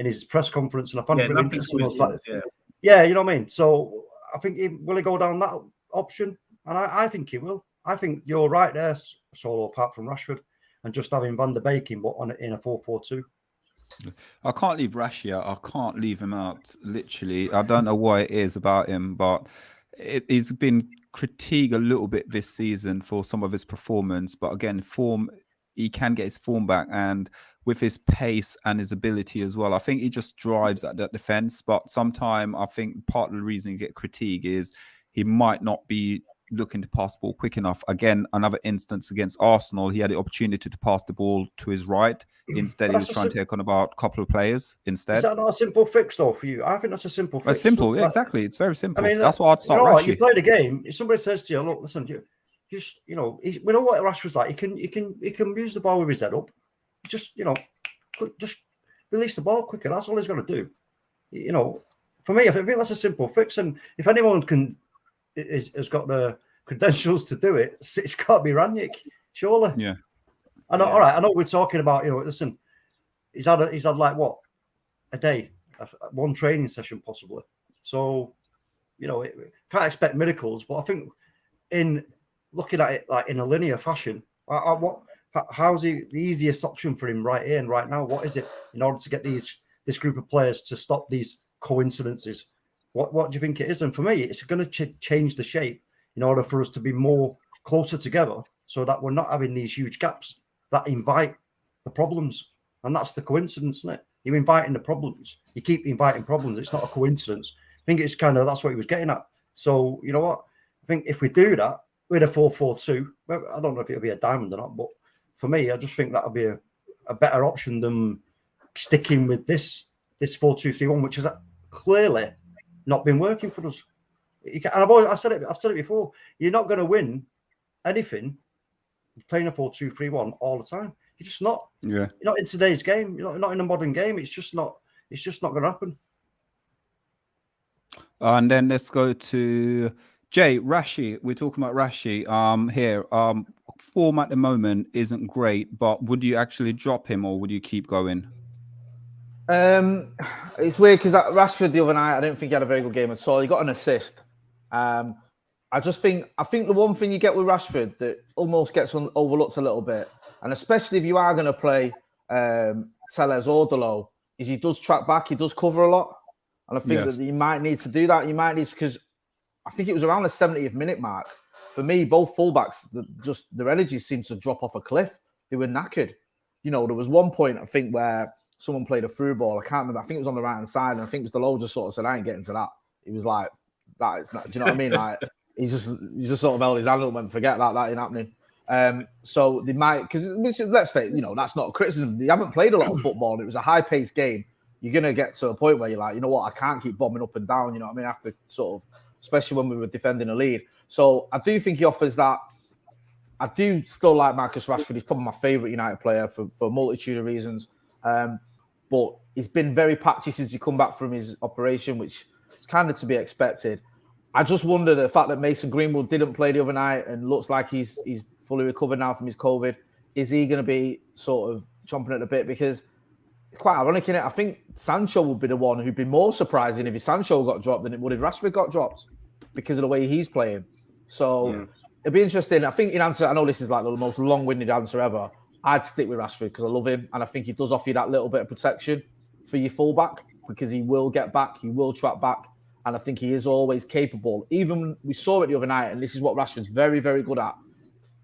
his press conference, and I found it really interesting. Yeah, you know what I mean. So I think will he go down that option? And I think he will. I think you're right there, Solo, apart from Rashford, and just having Van der Beek in a 4-4-2. I can't leave Rashia. I can't leave him out. Literally, I don't know what it is about him, but he's been critiqued a little bit this season for some of his performance. But again, he can get his form back, and with his pace and his ability as well, I think he just drives at that defense. But sometimes I think part of the reason he get critiqued is he might not be looking to pass the ball quick enough. Again, another instance against Arsenal, he had the opportunity to pass the ball to his right. Instead, he was trying to take on about a couple of players instead. Is that not a simple fix, though, for you? I think that's a simple fix. It's simple, yeah, exactly. It's very simple. I mean, that's why I'd start Rashford. You play the game. If somebody says to you, look, listen, we know what Rashford's like. He can use the ball with his head up. Just release the ball quicker. That's all he's going to do. For me, I think that's a simple fix. And if anyone has got the credentials to do it, it's got to be Rangnick, surely. Yeah. I know. All right. I know we're talking about, listen, he's had like what, a day, one training session possibly. So, can't expect miracles. But I think in looking at it like in a linear fashion, how's the easiest option for him right here and right now? What is it in order to get this group of players to stop these coincidences? What do you think it is? And for me, it's going to change the shape in order for us to be more closer together, so that we're not having these huge gaps. that invite the problems. And that's the coincidence, isn't it? You're inviting the problems. You keep inviting problems. It's not a coincidence. I think it's kind of, that's what he was getting at. So, you know what? I think if we do that with a 4-4-2, well, I don't know if it'll be a diamond or not, but for me, I just think that'll be a better option than sticking with this 4-2-3-1, which has clearly not been working for us. And I've said it before. You're not going to win anything playing a 4-2-3-1 all the time. You're just not. Yeah. You're not in today's game. You're not in a modern game. It's just not going to happen. And then let's go to Jay Rashi. We're talking about Rashi here. Form at the moment isn't great, but would you actually drop him or would you keep going? It's weird because Rashford the other night, I don't think he had a very good game at all. He got an assist. I think the one thing you get with Rashford that almost gets overlooked a little bit, and especially if you are going to play Telles or Dalot, is he does track back, he does cover a lot. And I think that you might need to do that. You might need to, because I think it was around the 70th minute mark. For me, both fullbacks, their energy seemed to drop off a cliff. They were knackered. You know, there was one point, I think, where someone played a through ball. I can't remember. I think it was on the right-hand side. And I think it was Dalot just sort of said, I ain't getting to that. He was like, that is not, do you know what I mean? Like, he just sort of held his hand up and went, forget that ain't happening. So they might, because let's say, you know, that's not a criticism. They haven't played a lot of football. And it was a high-paced game. You're going to get to a point where you're like, you know what, I can't keep bombing up and down, you know what I mean, after sort of, especially when we were defending a lead. So I do think he offers that. I do still like Marcus Rashford. He's probably my favourite United player for a multitude of reasons. But he's been very patchy since he come back from his operation, which is kind of to be expected. I just wonder the fact that Mason Greenwood didn't play the other night and looks like he's fully recovered now from his COVID. Is he going to be sort of chomping at the bit? Because it's quite ironic, isn't it? I think Sancho would be the one who'd be more surprising if Sancho got dropped than it would if Rashford got dropped because of the way he's playing. So it'd be interesting. I think in answer, I know this is like the most long-winded answer ever. I'd stick with Rashford because I love him. And I think he does offer you that little bit of protection for your fullback because he will get back, he will track back. And I think he is always capable. Even we saw it the other night, and this is what Rashford's very, very good at.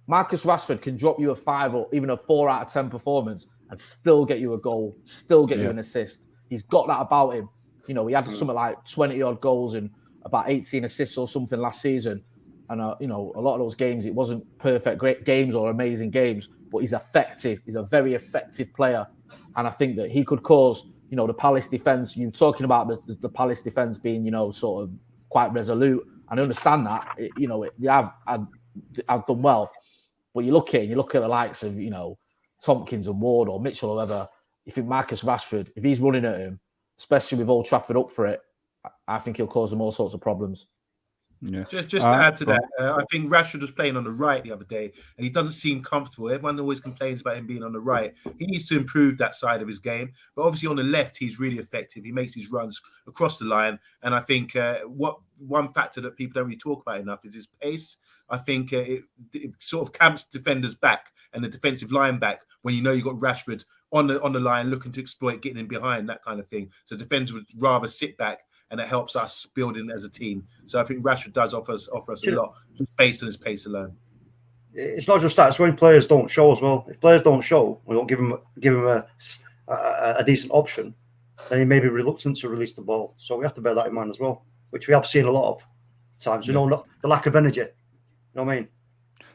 Marcus Rashford can drop you a 5 or even a 4 out of 10 performance and still get you a goal, still get you an assist. He's got that about him. You know, he had something like 20-odd goals and about 18 assists or something last season. And, you know, a lot of those games, it wasn't perfect, great games or amazing games, but he's effective. He's a very effective player. And I think that he could cause, you know, the Palace defence, you're talking about the Palace defence being, you know, sort of quite resolute. And I understand that, you know, they have done well. But you look at the likes of, you know, Tompkins and Ward or Mitchell or whoever, you think Marcus Rashford, if he's running at him, especially with Old Trafford up for it, I think he'll cause them all sorts of problems. Yeah. Just to add to that, I think Rashford was playing on the right the other day, and he doesn't seem comfortable. Everyone always complains about him being on the right. He needs to improve that side of his game. But obviously on the left, he's really effective. He makes his runs across the line. And I think one factor that people don't really talk about enough is his pace. I think it sort of camps defenders back and the defensive line back when you know you've got Rashford on the line looking to exploit, getting in behind, that kind of thing. So defenders would rather sit back, and it helps us building as a team. So I think Rashford does offer us a lot, just based on his pace alone. It's not just that; it's when players don't show as well. If players don't show, we don't give him a decent option, then he may be reluctant to release the ball. So we have to bear that in mind as well, which we have seen a lot of times. You know, not the lack of energy. You know what I mean?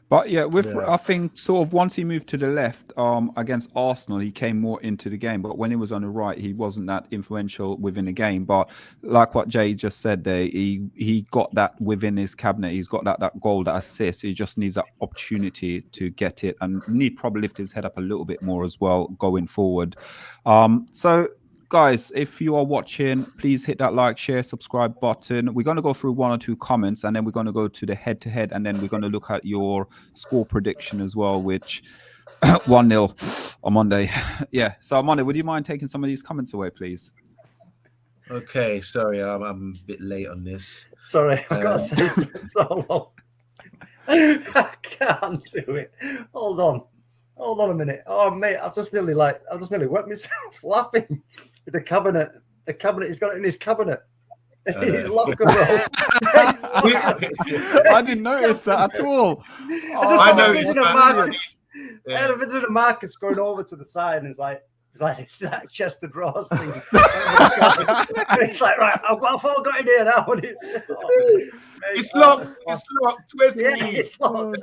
But I think sort of once he moved to the left against Arsenal, he came more into the game. But when he was on the right, he wasn't that influential within the game. But like what Jay just said there, he got that within his cabinet. He's got that goal, that assist. He just needs that opportunity to get it and need probably lift his head up a little bit more as well going forward. So guys, if you are watching, please hit that like, share, subscribe button. We're going to go through 1 or 2 comments, and then we're going to go to the head-to-head, and then we're going to look at your score prediction as well, which 1-0 on Monday. Yeah, so Monday, would you mind taking some of these comments away, please? Okay, sorry, I'm a bit late on this. Sorry, I've got to say something so long. I can't do it. Hold on a minute. Oh, mate, I've just nearly wet myself laughing. The cabinet, he's got it in his cabinet. His locker room. I didn't notice that at all. I noticed that. I had a visit of Marcus going over to the side, and it's like it's that chest of drawers thing. And it's like, right, I've got in here now. It's locked. It's locked. Where's the key? It's locked.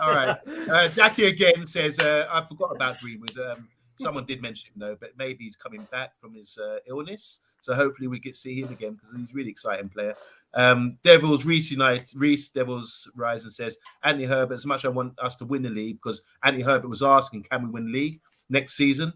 All right. Jackie again says, I forgot about Greenwood. Someone did mention him though, but maybe he's coming back from his illness. So hopefully we get to see him again because he's a really exciting player. Reese Devils Rise and says, Anthony Herbert, as much as I want us to win the league, because Anthony Herbert was asking, can we win the league next season?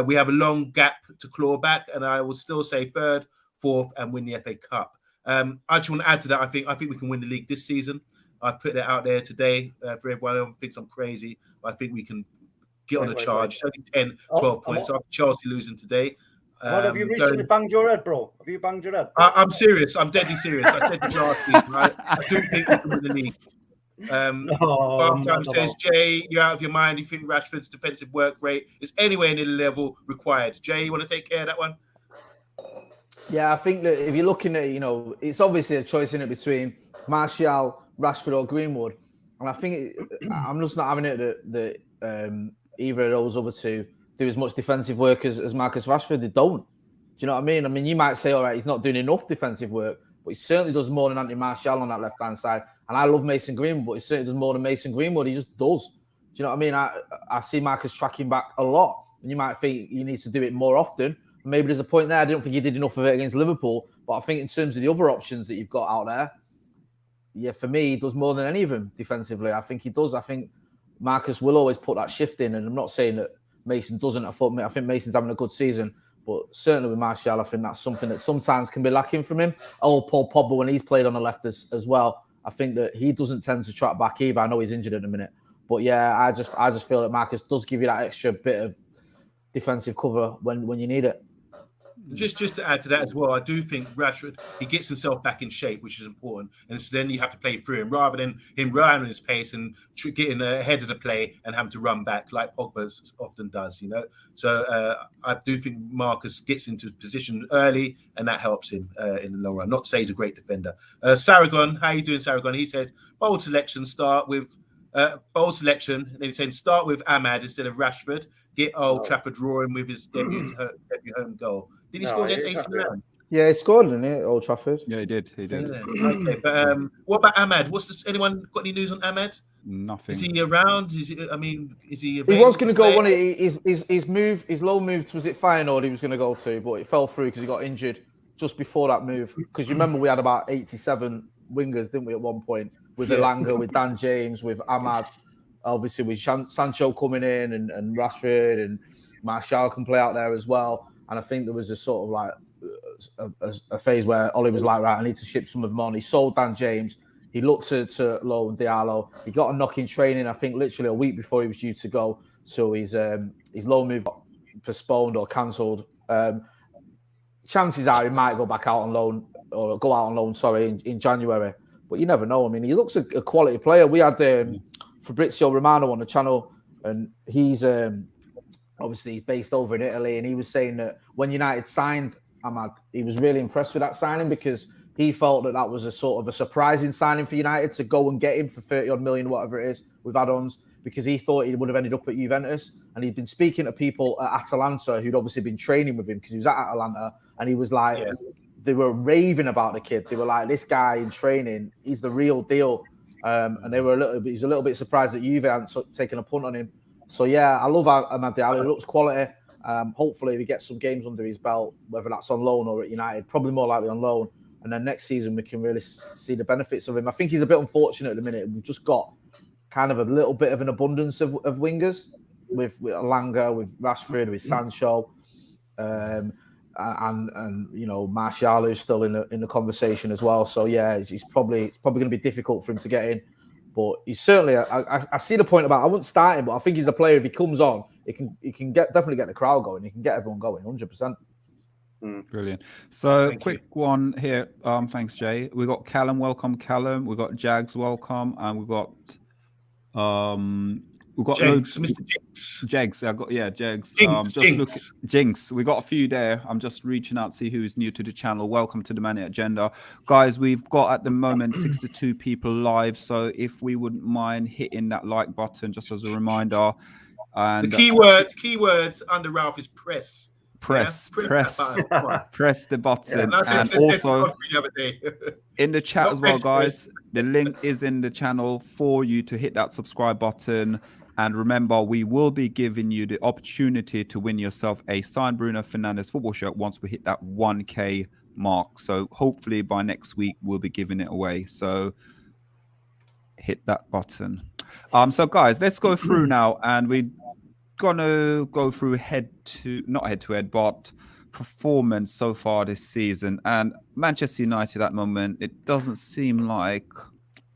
We have a long gap to claw back, and I will still say third, fourth, and win the FA Cup. I just want to add to that. I think we can win the league this season. I put that out there today for everyone who thinks I'm crazy, but I think we can get on the charge. It's only 10, 12 points after Chelsea losing today. Have you recently banged your head, bro? Have you banged your head? I'm serious. I'm deadly serious. I said this last week, right? I do think we can win the league. Halftime says, Jay, you're out of your mind. You think Rashford's defensive work rate is anywhere near the level required. Jay, you want to take care of that one? Yeah, I think that if you're looking at, it's obviously a choice in it between Martial, Rashford, or Greenwood. And I think I'm just not having it that either of those other two do as much defensive work as Marcus Rashford. They don't. Do you know what I mean? I mean, you might say, all right, he's not doing enough defensive work, but he certainly does more than Anthony Martial on that left-hand side. And I love Mason Greenwood, but he certainly does more than Mason Greenwood. He just does. Do you know what I mean? I see Marcus tracking back a lot. And you might think he needs to do it more often. Maybe there's a point there. I don't think he did enough of it against Liverpool. But I think in terms of the other options that you've got out there, yeah, for me, he does more than any of them defensively. I think he does. I think Marcus will always put that shift in. And I'm not saying that Mason doesn't. I think Mason's having a good season. But certainly with Martial, I think that's something that sometimes can be lacking from him. Oh, Paul Pogba, when he's played on the left as well, I think that he doesn't tend to track back either. I know he's injured at the minute. But yeah, I just feel that Marcus does give you that extra bit of defensive cover when you need it. Just to add to that as well, I do think Rashford, he gets himself back in shape, which is important. And so then you have to play through him rather than him relying on his pace and getting ahead of the play and having to run back like Pogba often does, So I do think Marcus gets into position early and that helps him in the long run. Not to say he's a great defender. Saragon, how you doing, Saragon? He said, bold selection, and then he's saying start with Ahmad instead of Rashford. Get Old Trafford roaring with his debut home goal. Did he score against AC Milan? Yeah, he scored, didn't he, Old Trafford? Yeah, he did. Yeah. Okay, but what about Ahmad? Anyone got any news on Ahmad? Nothing. Is he around? Is he? He was going to go. His low move was it Feyenoord he was going to go to, but it fell through because he got injured just before that move. Because you remember we had about 87 wingers, didn't we, at one point? With Elanga, with Dan James, with Ahmad, obviously with Sancho coming in and Rashford and Martial can play out there as well. And I think there was a sort of like a phase where Ollie was like, right, I need to ship some of them on. He sold Dan James. He looked to Low and Diallo. He got a knock in training, I think, literally a week before he was due to go. So his low move got postponed or cancelled. Chances are he might go back out on loan or go out on loan, in January. But you never know. I mean, he looks a quality player. We had Fabrizio Romano on the channel, and he's obviously he's based over in Italy, and he was saying that when United signed Ahmad, he was really impressed with that signing because he felt that was a sort of a surprising signing for United to go and get him for 30-odd million, whatever it is, with add-ons, because he thought he would have ended up at Juventus. And he'd been speaking to people at Atalanta who'd obviously been training with him because he was at Atalanta, and he was like... Yeah. They were raving about the kid. They were like, this guy in training, he's the real deal. And they were he's a little bit surprised that Juve hadn't taken a punt on him. So yeah, I love Ahmad Diallo. He looks quality. Hopefully he gets some games under his belt, whether that's on loan or at United, probably more likely on loan. And then next season we can really see the benefits of him. I think he's a bit unfortunate at the minute. We've just got kind of a little bit of an abundance of wingers with Elanga, with Rashford, with Sancho. And Martial who's still in the conversation as well. So yeah, it's probably going to be difficult for him to get in. But he's certainly I see the point about I wouldn't start him, but I think he's a player. If he comes on, he can definitely get the crowd going. He can get everyone going 100%. Brilliant. So quick one here. Thanks, Jay. We got Callum. Welcome, Callum. We got Jags. Welcome, and we've got We've got Jenks, loads. Mr. Jinx. Jegs, I got Jegs. Jinx, Just Jinx. look, Jinx. We got a few there. I'm just reaching out to see who's new to the channel. Welcome to the Mania Agenda, guys. We've got at the moment 62 people live. So if we wouldn't mind hitting that like button, just as a reminder. And The keywords under Ralph is press. Press that button. Come on. press the button. Yeah, and also the other day. in the chat Not as well, press, guys. press. The link is in the channel for you to hit that subscribe button. And remember, we will be giving you the opportunity to win yourself a signed Bruno Fernandes football shirt once we hit that 1K mark. So hopefully by next week, we'll be giving it away. So hit that button. So guys, let's go through now, and we're gonna go through not head to head, but performance so far this season. And Manchester United at the moment, it doesn't seem like,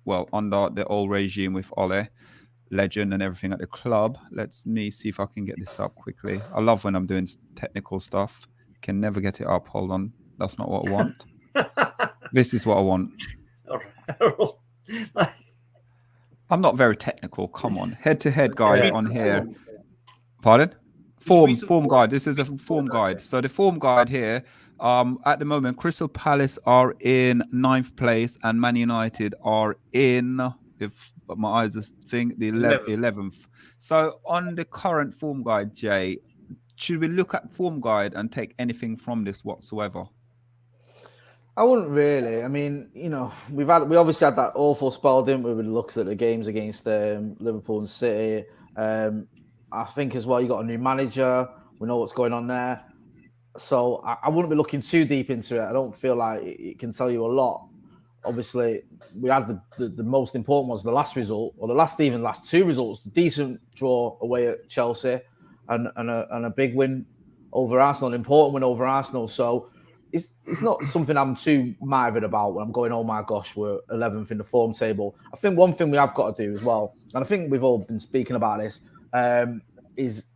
well, under the old regime with Ole, legend and everything at the club. Let me see if I can get this up quickly. I love when I'm doing technical stuff. Can never get it up. Hold on. That's not what I want. This is what I want. I'm not very technical. Come on. Head to head, guys, on here. Pardon? Form guide. This is a form guide. So the form guide here, at the moment, Crystal Palace are in 9th place and Man United are in, if my eyes just think, the 11th. So on the current form guide, Jay, should we look at form guide and take anything from this whatsoever? I wouldn't really. I mean, you know, we obviously had that awful spell, didn't we? We looked at the games against Liverpool and City. I think as well, you got a new manager. We know what's going on there. So I wouldn't be looking too deep into it. I don't feel like it can tell you a lot. Obviously, we had the most important ones, the last result, or the last two results. Decent draw away at Chelsea and a big win over Arsenal, an important win over Arsenal. So it's not something I'm too mired about when I'm going, oh my gosh, we're 11th in the form table. I think one thing we have got to do as well, and I think we've all been speaking about this, is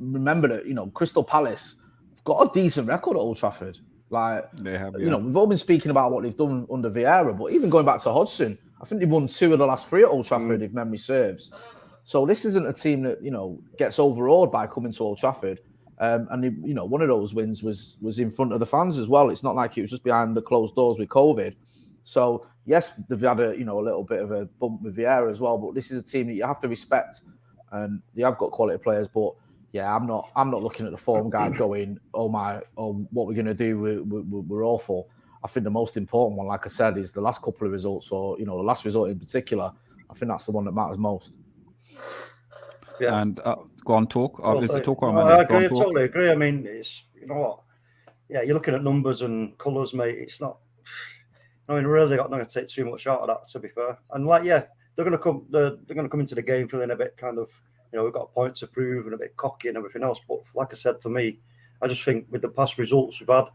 remember that, you know, Crystal Palace have got a decent record at Old Trafford. Like, they have, yeah. You know, we've all been speaking about what they've done under Vieira, but even going back to Hodgson, I think they've won 2 of the last 3 at Old Trafford, if memory serves. So this isn't a team that, you know, gets overawed by coming to Old Trafford. And you know, one of those wins was in front of the fans as well. It's not like it was just behind the closed doors with COVID. So yes, they've had a little bit of a bump with Vieira as well. But this is a team that you have to respect, and they have got quality players. But yeah, I'm not looking at the form guide going, oh what we're gonna do, we're awful. I think the most important one, like I said, is the last couple of results, or you know, the last result in particular. I think that's the one that matters most. Yeah. And go on, talk. Is it talk or I agree, totally agree. I mean, it's, you know what? Yeah, you're looking at numbers and colours, mate. It's not. I mean, really, not going to take too much out of that, to be fair. And like, yeah, they're going to come. They're going to come into the game feeling a bit kind of, you know, we've got a point to prove and a bit cocky and everything else. But like I said, for me, I just think with the past results we've had,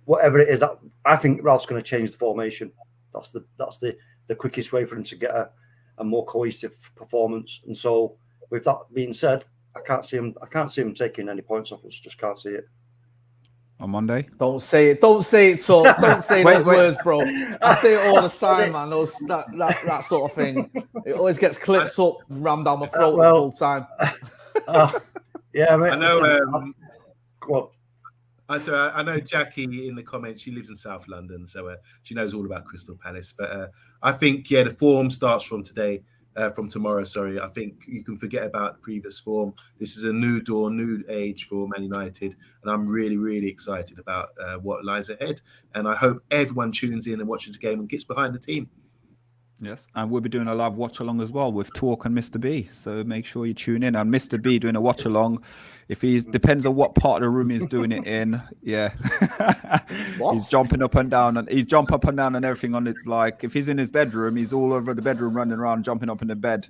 whatever it is, that I think Ralph's going to change the formation. That's the quickest way for him to get a more cohesive performance. And so, with that being said, I can't see him taking any points off us. Just can't see it. On Monday? Don't say it. Don't say it. So don't say those words, bro. I say it all the time, man. That sort of thing. It always gets clipped up, rammed down my throat the full time. Yeah, mate. I know. Go on. I know Jackie in the comments. She lives in South London, so she knows all about Crystal Palace. But I think, the form starts from today. From tomorrow, sorry. I think you can forget about previous form. This is a new dawn, new age for Man United, and I'm really, really excited about what lies ahead. And I hope everyone tunes in and watches the game and gets behind the team. Yes, and we'll be doing a live watch along as well with Talk and Mr. B. So make sure you tune in. And Mr. B doing a watch along. If he depends on what part of the room he's doing it in, yeah, he's jumping up and down, and and everything on it. Like if he's in his bedroom, he's all over the bedroom, running around, jumping up in the bed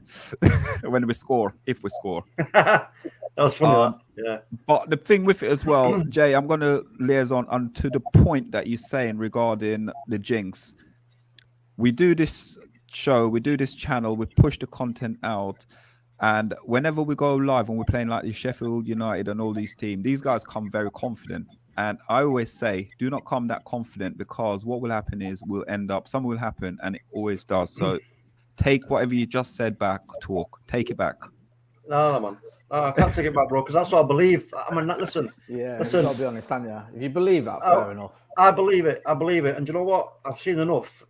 when we score, if we score. That was funny. Yeah. But the thing with it as well, Jay, I'm going to liaison on to the point that you're saying regarding the jinx. We do this show, we do this channel, we push the content out, and whenever we go live and we're playing like the Sheffield United and all these teams, these guys come very confident, and I always say do not come that confident, because what will happen is something will happen, and it always does. So Take whatever you just said back. Talk. Take it back. No, man. No, I can't take it back, bro, because that's what I believe. I mean, listen. Yeah, listen. you've got to be honest, haven't you? If you believe that, fair enough. I believe it. I believe it. And do you know what? I've seen enough.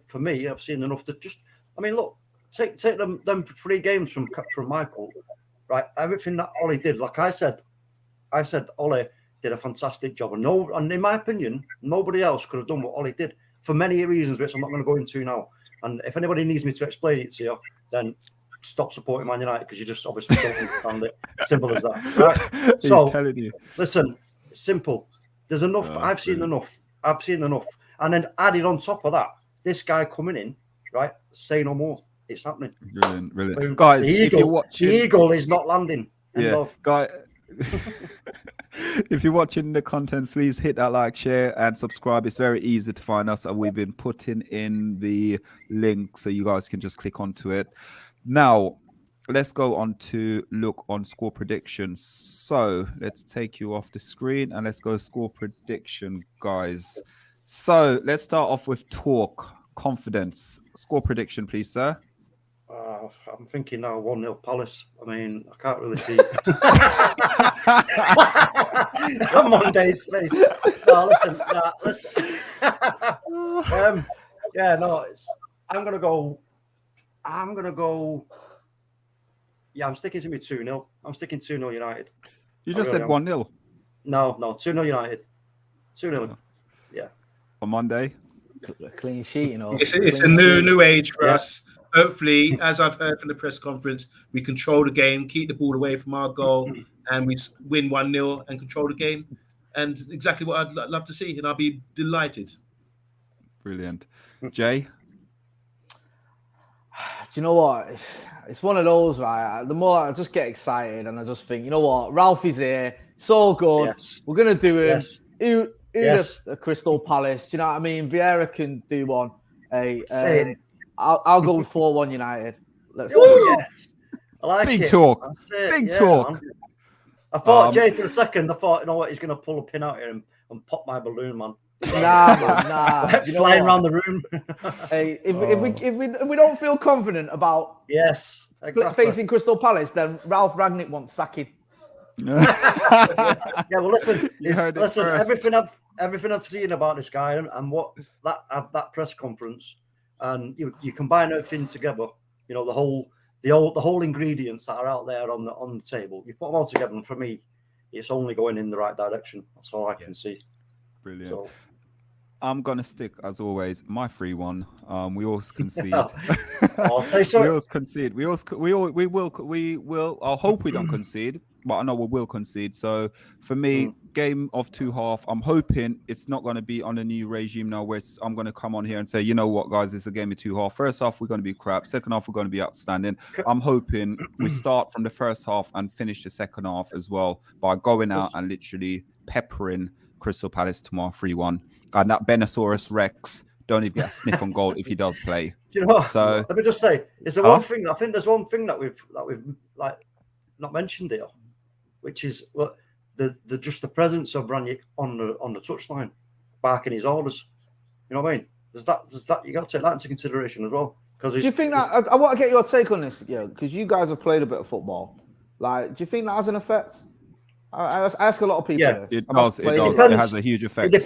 For me, I've seen enough to just. I mean, look. Take them 3 games from Michael, right? Everything that Ollie did, like I said Ollie did a fantastic job, and in my opinion, nobody else could have done what Ollie did for many reasons, which I'm not going to go into now. And if anybody needs me to explain it to you, then stop supporting Man United because you just obviously don't understand it. Simple as that, right? He's so telling you. Listen, simple. There's enough. I've seen enough. And then added on top of that, this guy coming in, right? Say no more. It's happening. Brilliant. Guys, if you're watching, the eagle is not landing. Guy. If you're watching the content, please hit that like, share, and subscribe. It's very easy to find us, and we've been putting in the link so you guys can just click onto it. Now, let's go on to look on score predictions. So let's take you off the screen and let's go score prediction, guys. So let's start off with talk, confidence. Score prediction, please, sir. I'm thinking now 1-0 Palace. I mean, I can't really see. Come on, Dave's space. No, listen. I'm gonna go. Yeah, I'm sticking to me 2-0. I'm sticking 2-0 United. You just said 1-0. No, 2-0 United. 2-0. Yeah. On Monday. Clean sheet, you know. It's a new age for us. Hopefully, as I've heard from the press conference, we control the game, keep the ball away from our goal, and we win 1-0 and control the game. And exactly what I'd love to see, and I'll be delighted. Brilliant. Jay? Do you know what? It's one of those, right? The more I just get excited and I just think, you know what? Ralphie's here. It's all good. Yes. We're going to do him. Yes. The Crystal Palace. Do you know what I mean? Vieira can do one. I'll go with 4-1 United. Yes. I like Big it. talk. Big talk. Man. I thought, Jay, for a second, you know what? He's going to pull a pin out here and pop my balloon, man. Nah. Flying around the room. Hey, if we don't feel confident about facing Crystal Palace, then Ralf Rangnick wants sacking. Well, listen. Everything I've seen about this guy and what that press conference, and you combine everything together. You know, the whole ingredients that are out there on the table. You put them all together, and for me, it's only going in the right direction. That's all I can see. Brilliant. So, I'm gonna stick, as always, my 3-1. We always concede. I'll say so. We always concede. We will. I hope we don't concede, but I know we will concede. So for me, game of 2 half. I'm hoping it's not going to be on a new regime now, where I'm going to come on here and say, you know what, guys, it's a game of 2 half. First half, we're going to be crap. Second half, we're going to be outstanding. I'm hoping we start from the first half and finish the second half as well by going out and literally peppering Crystal Palace tomorrow 3-1. And that Benosaurus Rex don't even get a sniff on goal if he does play. Do you know what? So let me just say, is there one thing? I think there's one thing that we've like not mentioned here, which is the presence of Rangnick on the touchline, barking his orders. You know what I mean? There's that you got to take that into consideration as well. Because do you think that I want to get your take on this? Yeah, because you guys have played a bit of football. Like, do you think that has an effect? I ask a lot of people. Yeah, it does. It does. It has a huge effect. It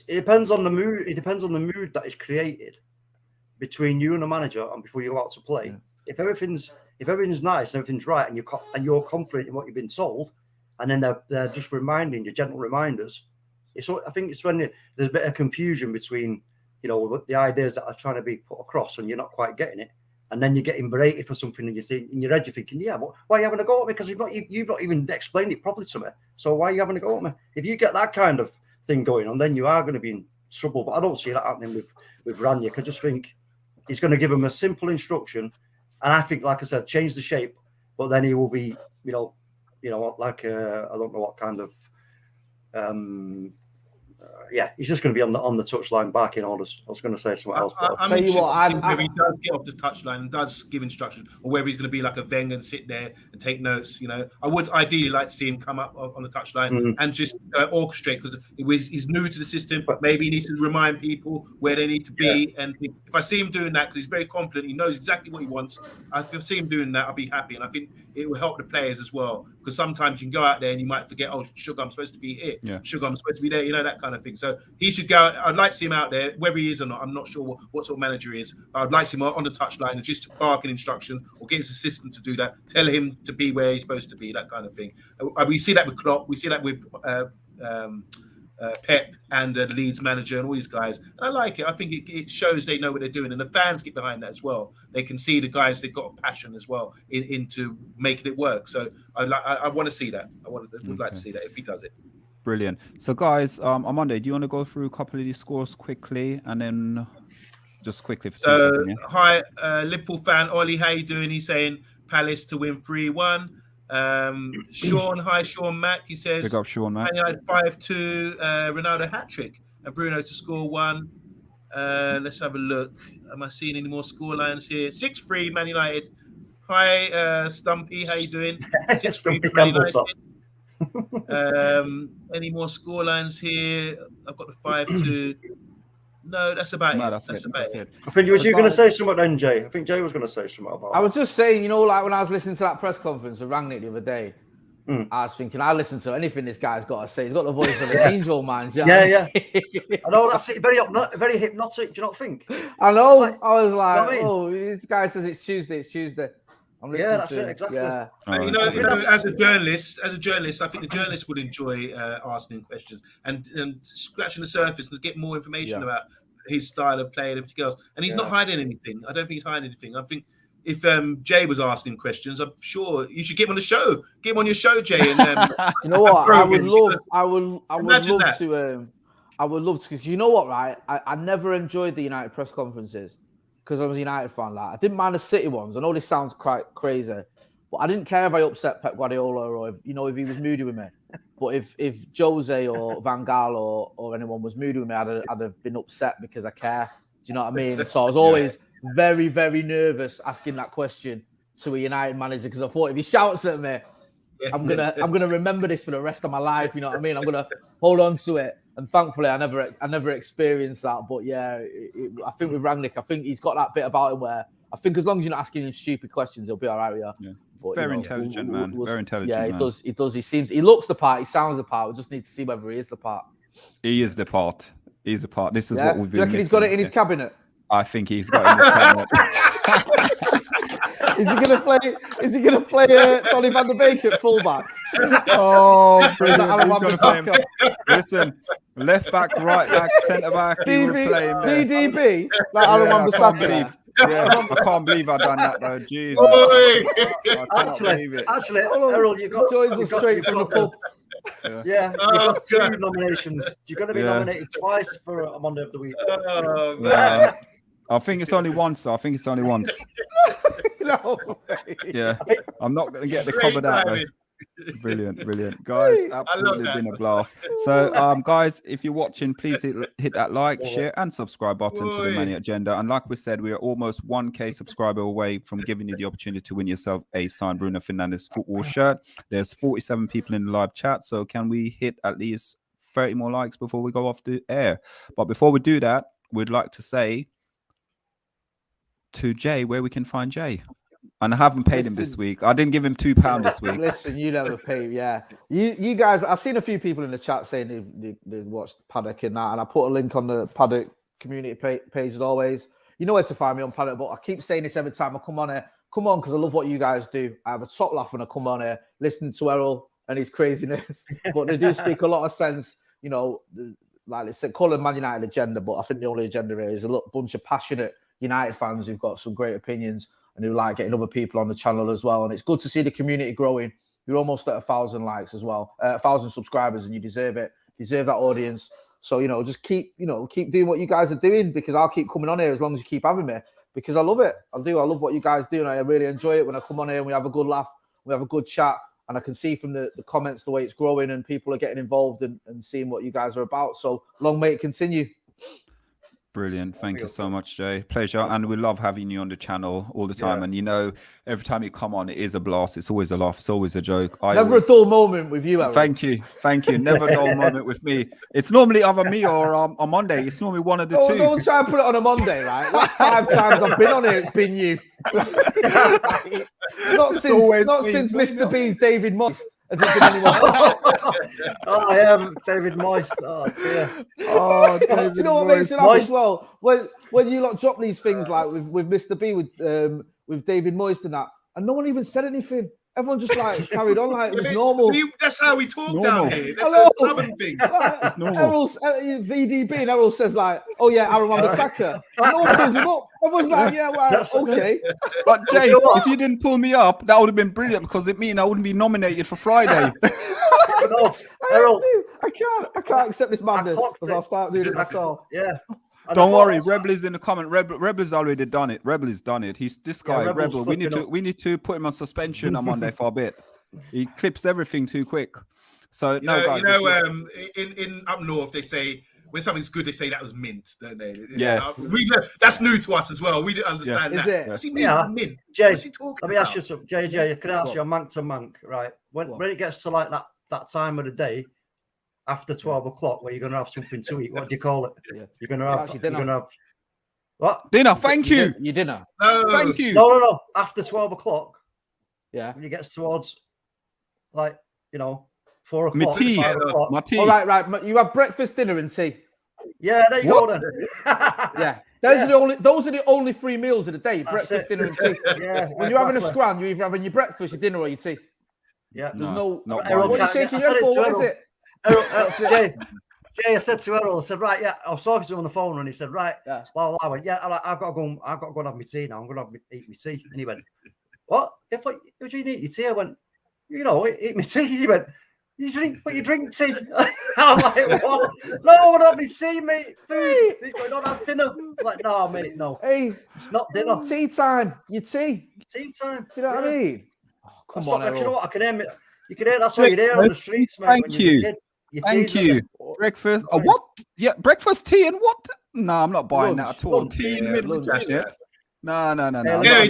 depends on the mood. It depends on the mood that is created between you and the manager and before you go out to play. Yeah. If everything's nice and everything's right, and you're confident in what you've been told, and then they're just reminding you, gentle reminders. I think it's when there's a bit of confusion between, you know, the ideas that are trying to be put across, and you're not quite getting it. And then you're getting berated for something, and in your head you're thinking, yeah, but why are you having a go at me? Because you've not even explained it properly to me. So why are you having a go at me? If you get that kind of thing going on, then you are going to be in trouble. But I don't see that happening with Rangnick. I just think he's going to give him a simple instruction, and I think, like I said, change the shape. But then he will be, you know, like I don't know what kind of yeah, he's just going to be on the touchline barking orders. I was going to say something else. But I'm interested to see whether he does get off the touchline and does give instructions, or whether he's going to be like a Wenger and sit there and take notes. You know, I would ideally like to see him come up on the touchline and just orchestrate, because he's new to the system. Maybe he needs to remind people where they need to be. And if I see him doing that, because he's very confident, he knows exactly what he wants. If I see him doing that, I'll be happy, and I think it will help the players as well. Because sometimes you can go out there and you might forget, oh, Sugar, I'm supposed to be here. Yeah. Sugar, I'm supposed to be there. You know, that kind of thing. So he should go. I'd like to see him out there, whether he is or not. I'm not sure what sort of manager he is. But I'd like to see him on the touchline and just barking instruction, or get his assistant to do that. Tell him to be where he's supposed to be. That kind of thing. We see that with Klopp. We see that with Pep and the Leeds manager and all these guys. And I like it. I think it shows they know what they're doing, and the fans get behind that as well. They can see the guys, they've got a passion as well into making it work. So I want to see that. Would like to see that if he does it. Brilliant. So guys, on Monday, do you want to go through a couple of these scores quickly, and then just quickly for 2 seconds? Yeah? Hi, Liverpool fan Ollie, how you doing? He's saying Palace to win 3-1. Sean, hi Sean Mack. He says, pick up Sean Mack. 5-2, Ronaldo hat-trick and Bruno to score 1. Let's have a look. Am I seeing any more score lines here? 6-3 Man United. Hi Stumpy, how you doing? 6-3 Man United. Any more score lines here? I've got the 5-2. No, that's about it. That's about it. I think was you going to say something then, Jay? I think Jay was going to say something about. I was just saying, you know, like when I was listening to that press conference of Rangnick the other day, I was thinking, I listen to anything this guy's got to say. He's got the voice of an angel, man. Yeah. I know, that's it. Very hypnotic. Do you not think? I know. I was like, oh, this guy says it's Tuesday. I'm listening that's it, exactly. Yeah. And, you know, as a journalist, I think the journalist would enjoy asking questions and scratching the surface and get more information about his style of play and everything else. And he's not hiding anything. I don't think he's hiding anything. I think if Jay was asking questions, I'm sure you should get him on the show. Get him on your show, Jay. And you know what? I would love to. Because you know what, right? I never enjoyed the United press conferences, because I was a United fan. Like, I didn't mind the City ones. I know this sounds quite crazy, but I didn't care if I upset Pep Guardiola, or if he was moody with me. But if Jose or Van Gaal or anyone was moody with me, I'd have been upset because I care. Do you know what I mean? So I was always very, very nervous asking that question to a United manager, because I thought if he shouts at me, I'm gonna remember this for the rest of my life. You know what I mean? I'm gonna hold on to it. And thankfully, I never experienced that. But yeah, I think with Rangnick, I think he's got that bit about him where I think as long as you're not asking him stupid questions, he'll be all right with you. Yeah. But, very intelligent, man. Very intelligent. Yeah, he does. He looks the part. He sounds the part. We just need to see whether he is the part. He is the part. He's the part. This is what we've been. Do you reckon he's got it in his cabinet? I think he's got it in his cabinet. Is he gonna play Donny van der Beek at fullback? Oh, brilliant. Listen, left back, right back, centre back. DDB, like Alan Wan-Bissaka. I can't believe I've done that though. Jesus. Actually, Errol, you got joins us straight from the pub. Yeah, you got 2 nominations. You're going to be nominated twice for a Monday of the Week. Oh, man. I think it's only once. Though. I think it's only once. No way. Yeah, I'm not going to get the cover that way. Brilliant, guys. Absolutely been a blast. So, guys, if you're watching, please hit that like, share, and subscribe button to the Mani Agenda. And like we said, we are almost 1K subscriber away from giving you the opportunity to win yourself a signed Bruno Fernandes football shirt. There's 47 people in the live chat, so can we hit at least 30 more likes before we go off the air? But before we do that, we'd like to say to Jay where we can find Jay. And I haven't paid him this week. I didn't give him £2 this week. Listen, you never pay. Yeah, you guys. I've seen a few people in the chat saying they've watched Paddock and that, and I put a link on the Paddock community page as always. You know where to find me on Paddock, but I keep saying this every time I come on here. Come on, because I love what you guys do. I have a top laugh when I come on here, listening to Errol and his craziness. But they do speak a lot of sense. You know, like they said, call it Man United agenda, but I think the only agenda here is a bunch of passionate United fans who've got some great opinions and who like getting other people on the channel as well. And it's good to see the community growing. You're almost at 1,000 likes as well, 1,000 subscribers, and you deserve it. Deserve that audience. So, you know, just keep doing what you guys are doing, because I'll keep coming on here as long as you keep having me, because I love it. I do. I love what you guys do, and I really enjoy it when I come on here and we have a good laugh, we have a good chat, And I can see from the comments the way it's growing and people are getting involved and seeing what you guys are about. So long may it continue. Brilliant. Thank you so much, Jay. Pleasure. And we love having you on the channel all the time. And, you know, every time you come on, it is a blast. It's always a laugh. It's always a joke. Never a dull moment with you, Errol. Thank you. Thank you. Never a dull moment with me. It's normally either me or on Monday. It's normally one of the two. Don't try and put it on a Monday, right? Last 5 times I've been on here, it's been you. Not since Mr. B's David Moist. Has it been anyone else? I am David Moist. Oh, dear. Oh, do you know what makes it up as well? When you lot drop these things like with Mr. B, with David Moist and that, and no one even said anything. Everyone just like carried on like it was normal. That's how we talk down here. That's Hello. a southern thing. It's normal. VDB and Errol says like, oh yeah, Aaron Wan-Bissaka. No one pulls him up. Everyone's like, yeah, well, okay. But Jay, if you didn't pull me up, that would have been brilliant because it means I wouldn't be nominated for Friday. No, Errol, I can't accept this madness because I'll start doing it myself. Yeah. Don't worry, Rebel is in the comment. Rebel's already done it. Rebel has done it. He's this guy, Rebel. We need to put him on suspension on Monday for a bit. He clips everything too quick. So in up north they say when something's good they say that was mint, don't they? Yeah, that's new to us as well. We didn't understand that. What's he mean? Mint? Jay, what's he talking let me ask you something. Jay, can I ask you a monk to monk, right? When it gets to like that time of the day. After 12 o'clock, where you're going to have something to eat. What do you call it? Yeah. You're going to have what? Dinner. Thank you. Your dinner. No. Thank you. No. After 12 o'clock. Yeah. When it gets towards, 4 o'clock. My tea. 5 o'clock. My tea. All right. You have breakfast, dinner, and tea. Yeah, there you go then. Yeah. Those are the only 3 meals of the day. Breakfast, dinner, and tea. Yeah. When you're having a scran, you're either having your breakfast, your dinner, or your tea. Yeah. There's no. What are you shaking your head for? What is it? Jay, I said to Errol, I said, right, yeah, I was talking to him on the phone and he said, right, well, I went, yeah, I've got to go and have my tea now. I'm going to eat my tea. And he went, what? If you didn't eat your tea, I went, eat my tea. He went, you drink tea. I'm like, what? No, I want to have my tea, mate. Food. He's going, no, that's dinner. I'm like, no, mate, no. Hey, it's not dinner. Tea time. Your tea. Tea time. Do you know what I mean? Oh, come on, Errol. You know what? I can hear me. You can hear that's what you hear on the streets, mate. Thank you. Thank you. Breakfast. What? Yeah, breakfast, tea, and what? No, I'm not buying that at all. Tea in the middle of the No. Yeah,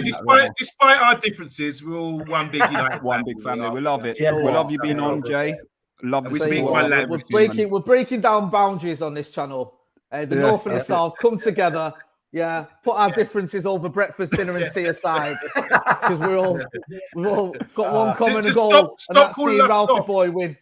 despite our differences, we're all one big United. One big family. We love it. We love you being on, Jay. Love we speak one language. We're breaking down boundaries on this channel. The North and the South come together. Yeah, put our differences over breakfast, dinner, and tea aside because we've all got one common goal, and that's seeing Ralphie boy win.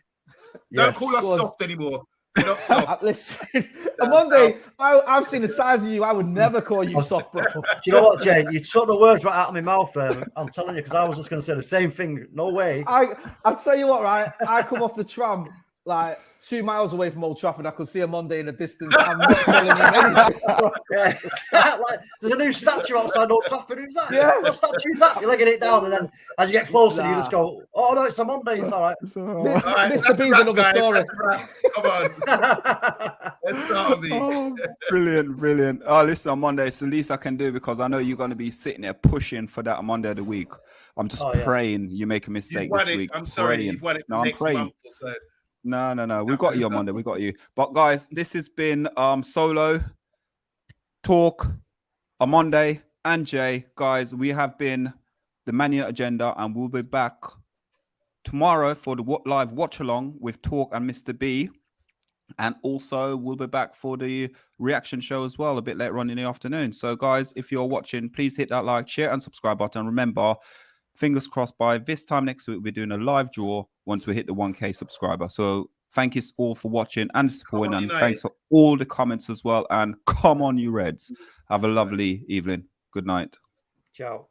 Don't call us soft anymore. We're not soft. Listen, on Monday, I've seen the size of you. I would never call you soft, bro. Do you know what, Jay? You took the words right out of my mouth there. I'm telling you, because I was just going to say the same thing. No way. I'll tell you what, right? I come off the tram like 2 miles away from Old Trafford. I could see a Monday in the distance. I'm not telling you anything. Like, there's a new statue outside Old Trafford. Who's that? Yeah. What statue is that? You're legging it down, and then as you get closer, you just go, "Oh no, it's a Monday. It's all right." Mr. B's another story. Come on. Let's start with Brilliant. Oh, listen, on Monday, it's the least I can do because I know you're going to be sitting there pushing for that Monday of the week. I'm just praying you make a mistake this week. I'm sorry, you've won it. No, I'm praying. No. We've got you on Monday. We got you. But guys, this has been Solo Talk on Monday and Jay. Guys, we have been the Man United Agenda, and we'll be back tomorrow for the live watch along with Talk and Mr. B. And also we'll be back for the reaction show as well a bit later on in the afternoon. So guys, if you're watching, please hit that like, share and subscribe button. Remember, fingers crossed, by this time next week, we're doing a live draw once we hit the 1K subscriber. So thank you all for watching and supporting, and thanks for all the comments as well. And come on, you Reds. Have a lovely evening. Good night. Ciao.